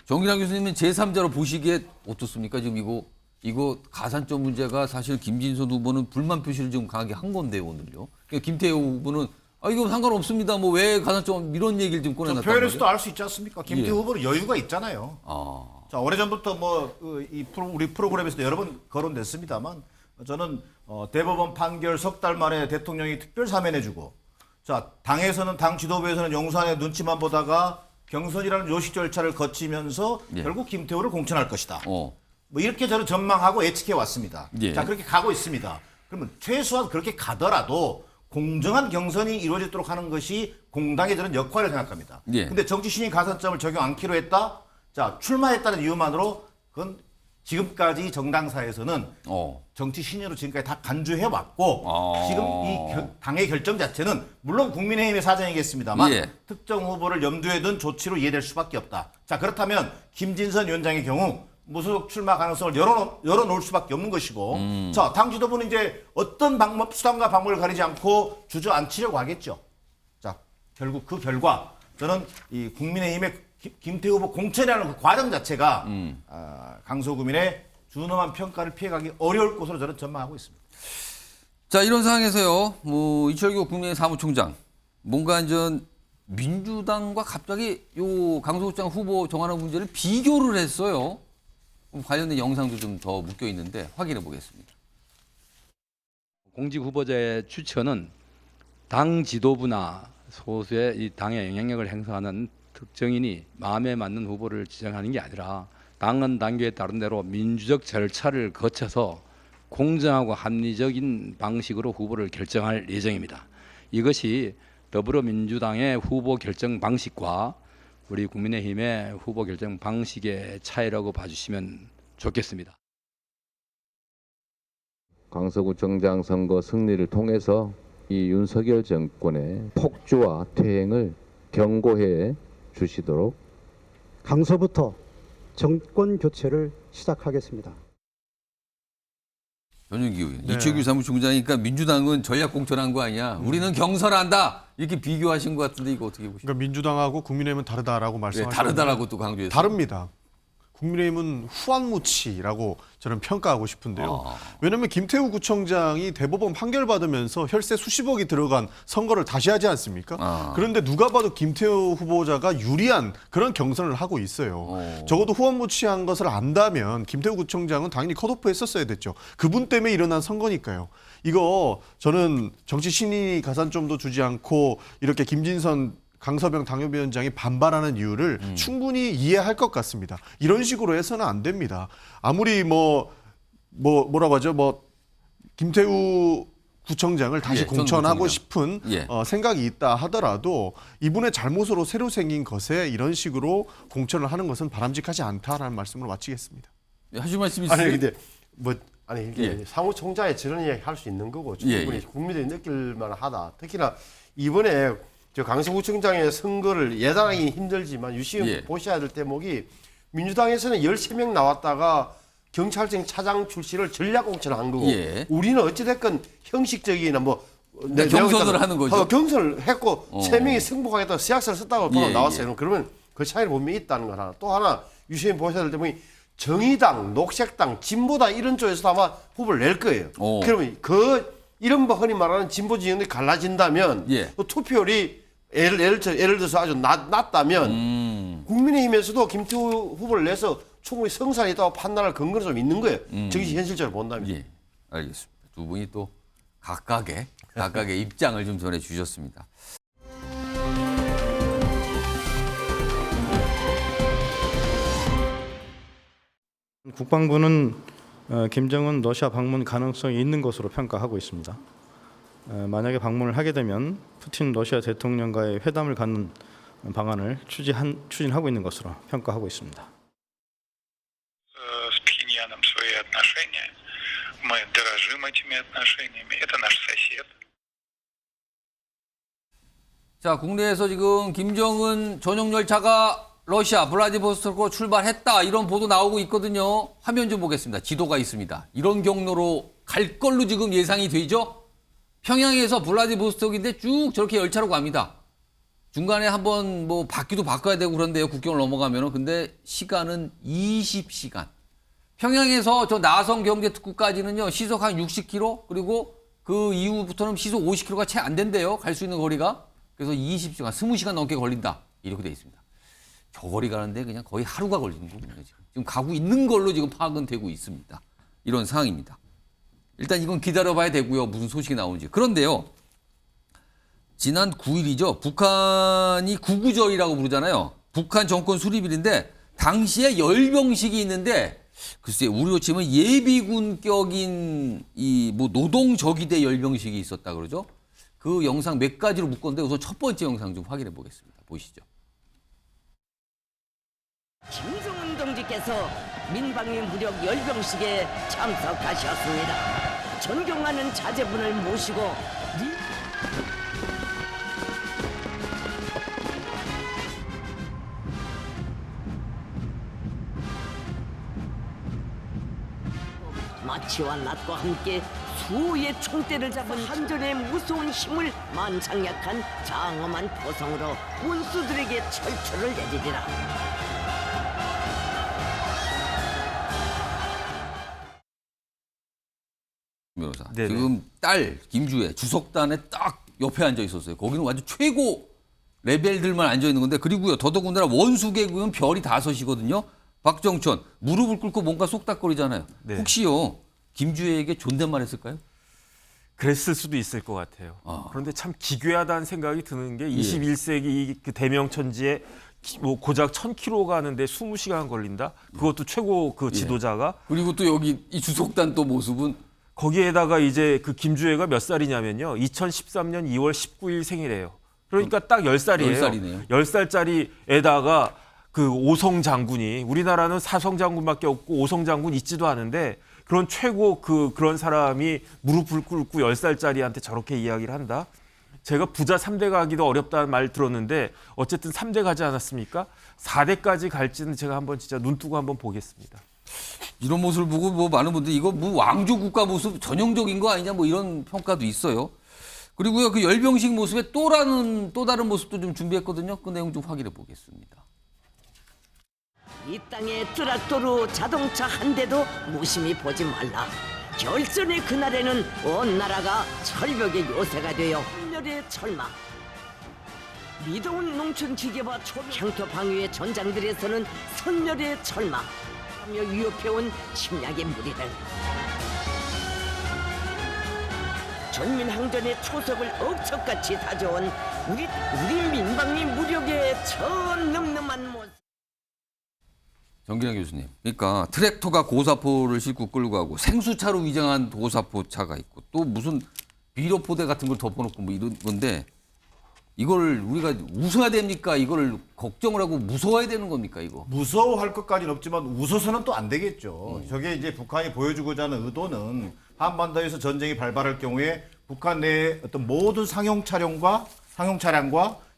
정기랑 교수님은 제3자로 보시기에 어떻습니까? 지금 이거 가산점 문제가 사실 김진선 후보는 불만 표시를 좀 강하게 한 건데 오늘요. 그러니까 김태우 후보는 이거 상관없습니다. 뭐 왜 가산점 이런 얘기를 좀 꺼내놨단 말이에요. 표현에서도 알 수 있지 않습니까? 김태우 후보는 여유가 있잖아요. 자, 오래전부터 우리 프로그램에서도 여러 번 거론됐습니다만 저는 대법원 판결 석 달 만에 대통령이 특별 사면해주고 자 당에서는 당 지도부에서는 용산의 눈치만 보다가 경선이라는 요식 절차를 거치면서 결국 김태우를 공천할 것이다. 뭐 이렇게 저는 전망하고 예측해 왔습니다. 자 그렇게 가고 있습니다. 그러면 최소한 그렇게 가더라도 공정한 경선이 이루어지도록 하는 것이 공당의 저는 역할을 생각합니다. 근데 정치 신인 가산점을 적용 않기로 했다. 자 출마했다는 이유만으로 그건 지금까지 정당사에서는 정치 신인으로 지금까지 다 간주해 왔고 지금 이 당의 결정 자체는 물론 국민의힘의 사정이겠습니다만 특정 후보를 염두에 둔 조치로 이해될 수밖에 없다. 자 그렇다면 김진선 위원장의 경우 무소속 출마 가능성을 열어놓을 수밖에 없는 것이고 자 당 지도부는 이제 어떤 수단과 방법을 가리지 않고 주저앉히려고 하겠죠. 자 결국 그 결과 저는 이 국민의힘의 김태우 후보 공천이라는 그 과정 자체가 강서구민의 준엄한 평가를 피해가기 어려울 것으로 저는 전망하고 있습니다. 자 이런 상황에서요. 뭐 이철규 국민의힘 사무총장 뭔가 이제 민주당과 갑자기 요 강서구청 후보 정하는 문제를 비교를 했어요. 관련된 영상도 좀 더 묶여 있는데 확인해 보겠습니다. 공직 후보자의 추천은 당 지도부나 소수의 이 당의 영향력을 행사하는 특정인이 마음에 맞는 후보를 지정하는 게 아니라 당은 당규에 따른 대로 민주적 절차를 거쳐서 공정하고 합리적인 방식으로 후보를 결정할 예정입니다. 이것이 더불어민주당의 후보 결정 방식과 우리 국민의힘의 후보 결정 방식의 차이라고 봐주시면 좋겠습니다. 강서구청장 선거 승리를 통해서 이 윤석열 정권의 폭주와 퇴행을 경고해 주시도록 강서부터 정권 교체를 시작하겠습니다. 전윤기 의원, 이철규 사무총장이니까 민주당은 전략 공천한 거 아니야. 우리는 경선한다. 이렇게 비교하신 것 같은데 이거 어떻게 보십니까? 그러니까 민주당하고 국민의힘은 다르다라고 말씀하셨는데 다르다라고 또 강조했어요. 다릅니다. 국민의힘은 후한무치라고 저는 평가하고 싶은데요. 왜냐하면 김태우 구청장이 대법원 판결 받으면서 혈세 수십억이 들어간 선거를 다시 하지 않습니까? 그런데 누가 봐도 김태우 후보자가 유리한 그런 경선을 하고 있어요. 적어도 후한무치한 것을 안다면 김태우 구청장은 당연히 컷오프했었어야 됐죠. 그분 때문에 일어난 선거니까요. 이거 저는 정치 신인이 가산점도 주지 않고 이렇게 김진선 강서병 당협위원장이 반발하는 이유를 충분히 이해할 것 같습니다. 이런 식으로 해서는 안 됩니다. 아무리 뭐라고 하죠? 김태우 구청장을 다시 공천하고 싶은 생각이 있다 하더라도 이분의 잘못으로 새로 생긴 것에 이런 식으로 공천을 하는 것은 바람직하지 않다라는 말씀으로 마치겠습니다. 하실 말씀 있으세요? 아니 근데 이게 사무총장이 저런 이야기 할 수 있는 거고 충분히 국민들이 느낄 만하다. 특히나 이번에 강서구청장의 선거를 예단하기 힘들지만 유심히 보셔야 될 대목이 민주당에서는 13명 나왔다가 경찰청 차장 출신을 전략 공천을 한 거고 예. 우리는 어찌됐건 형식적이나 뭐 경선을 하는 거죠. 경선을 했고 3명이 승복하겠다고 서약서를 썼다고 나왔어요. 그러면 그 차이를 분명히 있다는 거 하나. 또 하나 유시민 보셔야 될 때문에 정의당, 녹색당, 진보당 이런 쪽에서도 아마 후보를 낼 거예요. 그러면 이른바 흔히 말하는 진보 진영이 갈라진다면 또 투표율이 예를 들어서 아주 낮다면 국민의힘에서도 김태우 후보를 내서 충분히 성산이 있다고 판단할 근거는 좀 있는 거예요. 정치 현실적으로 본다면. 예, 알겠습니다. 두 분이 또 각각의 입장을 좀 전해 주셨습니다. 국방부는 김정은 러시아 방문 가능성이 있는 것으로 평가하고 있습니다. 만약에 방문을 하게 되면 푸틴 러시아 대통령과의 회담을 갖는 방안을 추진하고 있는 것으로 평가하고 있습니다. 자, 국내에서 지금 김정은 전용 열차가 러시아 블라디보스토크로 출발했다 이런 보도 나오고 있거든요. 화면 좀 보겠습니다. 지도가 있습니다. 이런 경로로 갈 걸로 지금 예상이 되죠. 평양에서 블라디보스토크인데 쭉 저렇게 열차로 갑니다. 중간에 한번 뭐 바퀴도 바꿔야 되고 그런데요. 국경을 넘어가면은. 근데 시간은 20시간. 평양에서 저 나성 경제특구까지는요. 시속 한 60km 그리고 그 이후부터는 시속 50km가 채 안 된대요. 갈 수 있는 거리가. 그래서 20시간, 20시간 넘게 걸린다. 이렇게 돼 있습니다. 저 거리 가는데 그냥 거의 하루가 걸리는 거군요. 지금 가고 있는 걸로 지금 파악은 되고 있습니다. 이런 상황입니다. 일단 이건 기다려봐야 되고요. 무슨 소식이 나오는지. 그런데요. 지난 9일이죠. 북한이 구구절이라고 부르잖아요. 북한 정권 수립일인데 당시에 열병식이 있는데 글쎄 우리로 치면 예비군격인 이 뭐 노동저기대 열병식이 있었다 그러죠. 그 영상 몇 가지로 묶었는데 우선 첫 번째 영상 좀 확인해 보겠습니다. 보시죠. 김정은 동지께서 민방위 무력 열병식에 참석하셨습니다. 존경하는 자제분을 모시고 마치와 낫과 함께 수호의 총대를 잡은 한전의 무서운 힘을 만장약한 장엄한 포성으로 원수들에게 철철을 내리리라. 변호사. 네네. 지금 딸 김주혜 주석단에 딱 옆에 앉아 있었어요. 거기는 완전 최고 레벨들만 앉아 있는 건데 그리고요 더더군다나 원수계급은 별이 5이거든요. 박정천 무릎을 꿇고 뭔가 쏙닥거리잖아요. 네. 혹시요 김주혜에게 존댓말 했을까요? 그랬을 수도 있을 것 같아요. 그런데 참 기괴하다는 생각이 드는 게 21세기 그 대명천지에 뭐 고작 1000km 가는데 20시간 걸린다. 그것도 최고 그 지도자가. 그리고 또 여기 이 주석단 또 모습은 거기에다가 이제 그 김주혜가 몇 살이냐면요. 2013년 2월 19일 생일이에요. 그러니까 딱 10살이에요. 10살이네요. 10살짜리 애다가 그 오성 장군이 우리나라는 사성 장군밖에 없고 오성 장군 있지도 않은데 그런 최고 그런 사람이 무릎을 꿇고 10살짜리한테 저렇게 이야기를 한다. 제가 부자 3대 가기도 어렵다는 말 들었는데 어쨌든 3대 가지 않았습니까? 4대까지 갈지는 제가 한번 진짜 눈 뜨고 한번 보겠습니다. 이런 모습을 보고 뭐 많은 분들이 이거 뭐 왕조 국가 모습 전형적인 거 아니냐 뭐 이런 평가도 있어요. 그리고요 그 열병식 모습에 또 다른 모습도 좀 준비했거든요. 그 내용 좀 확인해 보겠습니다. 이 땅에 트랙터로 자동차 한 대도 무심히 보지 말라. 결전의 그날에는 온 나라가 철벽의 요새가 되어 hun열의 철망. 미더운 농촌 기계와 향토 방위의 전장들에서는 선멸의 철망. 하며 위협해온 침략의 무리를 전민항전의 초석을 억척같이 다져온 우리 민방위 무력의 천늠름한 모습. 정기랑 교수님, 그러니까 트랙터가 고사포를 싣고 끌고 가고 생수차로 위장한 고사포차가 있고 또 무슨 비료포대 같은 걸 덮어놓고 뭐 이런 건데 이걸 우리가 웃어야 됩니까? 이걸 걱정을 하고 무서워야 되는 겁니까? 이거 무서워할 것까지는 없지만 웃어서는 또 안 되겠죠. 저게 이제 북한이 보여주고자 하는 의도는 한반도에서 전쟁이 발발할 경우에 북한 내의 어떤 모든 상용 차량과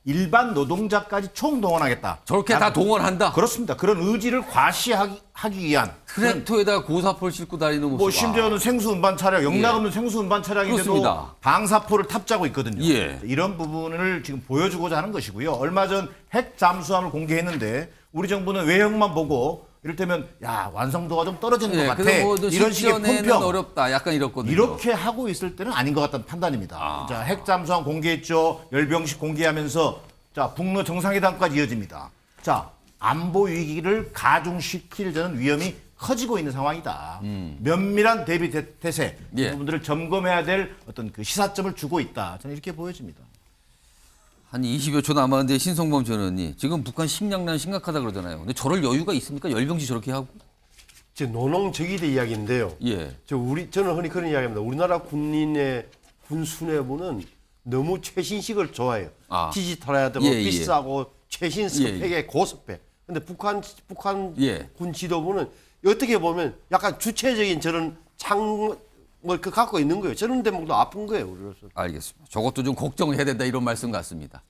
일반 노동자까지 총동원하겠다. 저렇게 다 동원한다? 그렇습니다. 그런 의지를 과시하기 위한 트랙터에다 고사포를 싣고 다니는 모습. 뭐 심지어는 생수 운반 차량, 영락 없는 생수 운반 차량인데도 그렇습니다. 방사포를 탑재하고 있거든요. 예. 이런 부분을 지금 보여주고자 하는 것이고요. 얼마 전 핵 잠수함을 공개했는데 우리 정부는 외형만 보고 이를테면 야 완성도가 좀 떨어지는 것 같아. 이런 식의 품평 어렵다. 약간 이렇거든요. 이렇게 하고 있을 때는 아닌 것 같다는 판단입니다. 자, 핵 잠수함 공개했죠. 열병식 공개하면서 자 북러 정상회담까지 이어집니다. 자 안보 위기를 가중시킬 저는 위험이 커지고 있는 상황이다. 면밀한 대비 태세 이 부분들을 점검해야 될 어떤 그 시사점을 주고 있다. 저는 이렇게 보여집니다. 한 20여 초 남았는데 신성범 전 의원님 지금 북한 식량난 심각하다 그러잖아요. 근데 저럴 여유가 있습니까? 열병식 저렇게 하고? 제 노농적이대 이야기인데요. 예. 저는 흔히 그런 이야기합니다. 우리나라 군인의 군 수뇌부는 너무 최신식을 좋아해요. 디지털해야 되고 비싸고 최신 스펙의 고스펙. 근데 북한 군 지도부는 어떻게 보면 약간 주체적인 저런 그 갖고 있는 거예요. 저런 대목도 아픈 거예요, 우리로서. 알겠습니다. 저것도 좀 걱정해야 된다 이런 말씀 같습니다.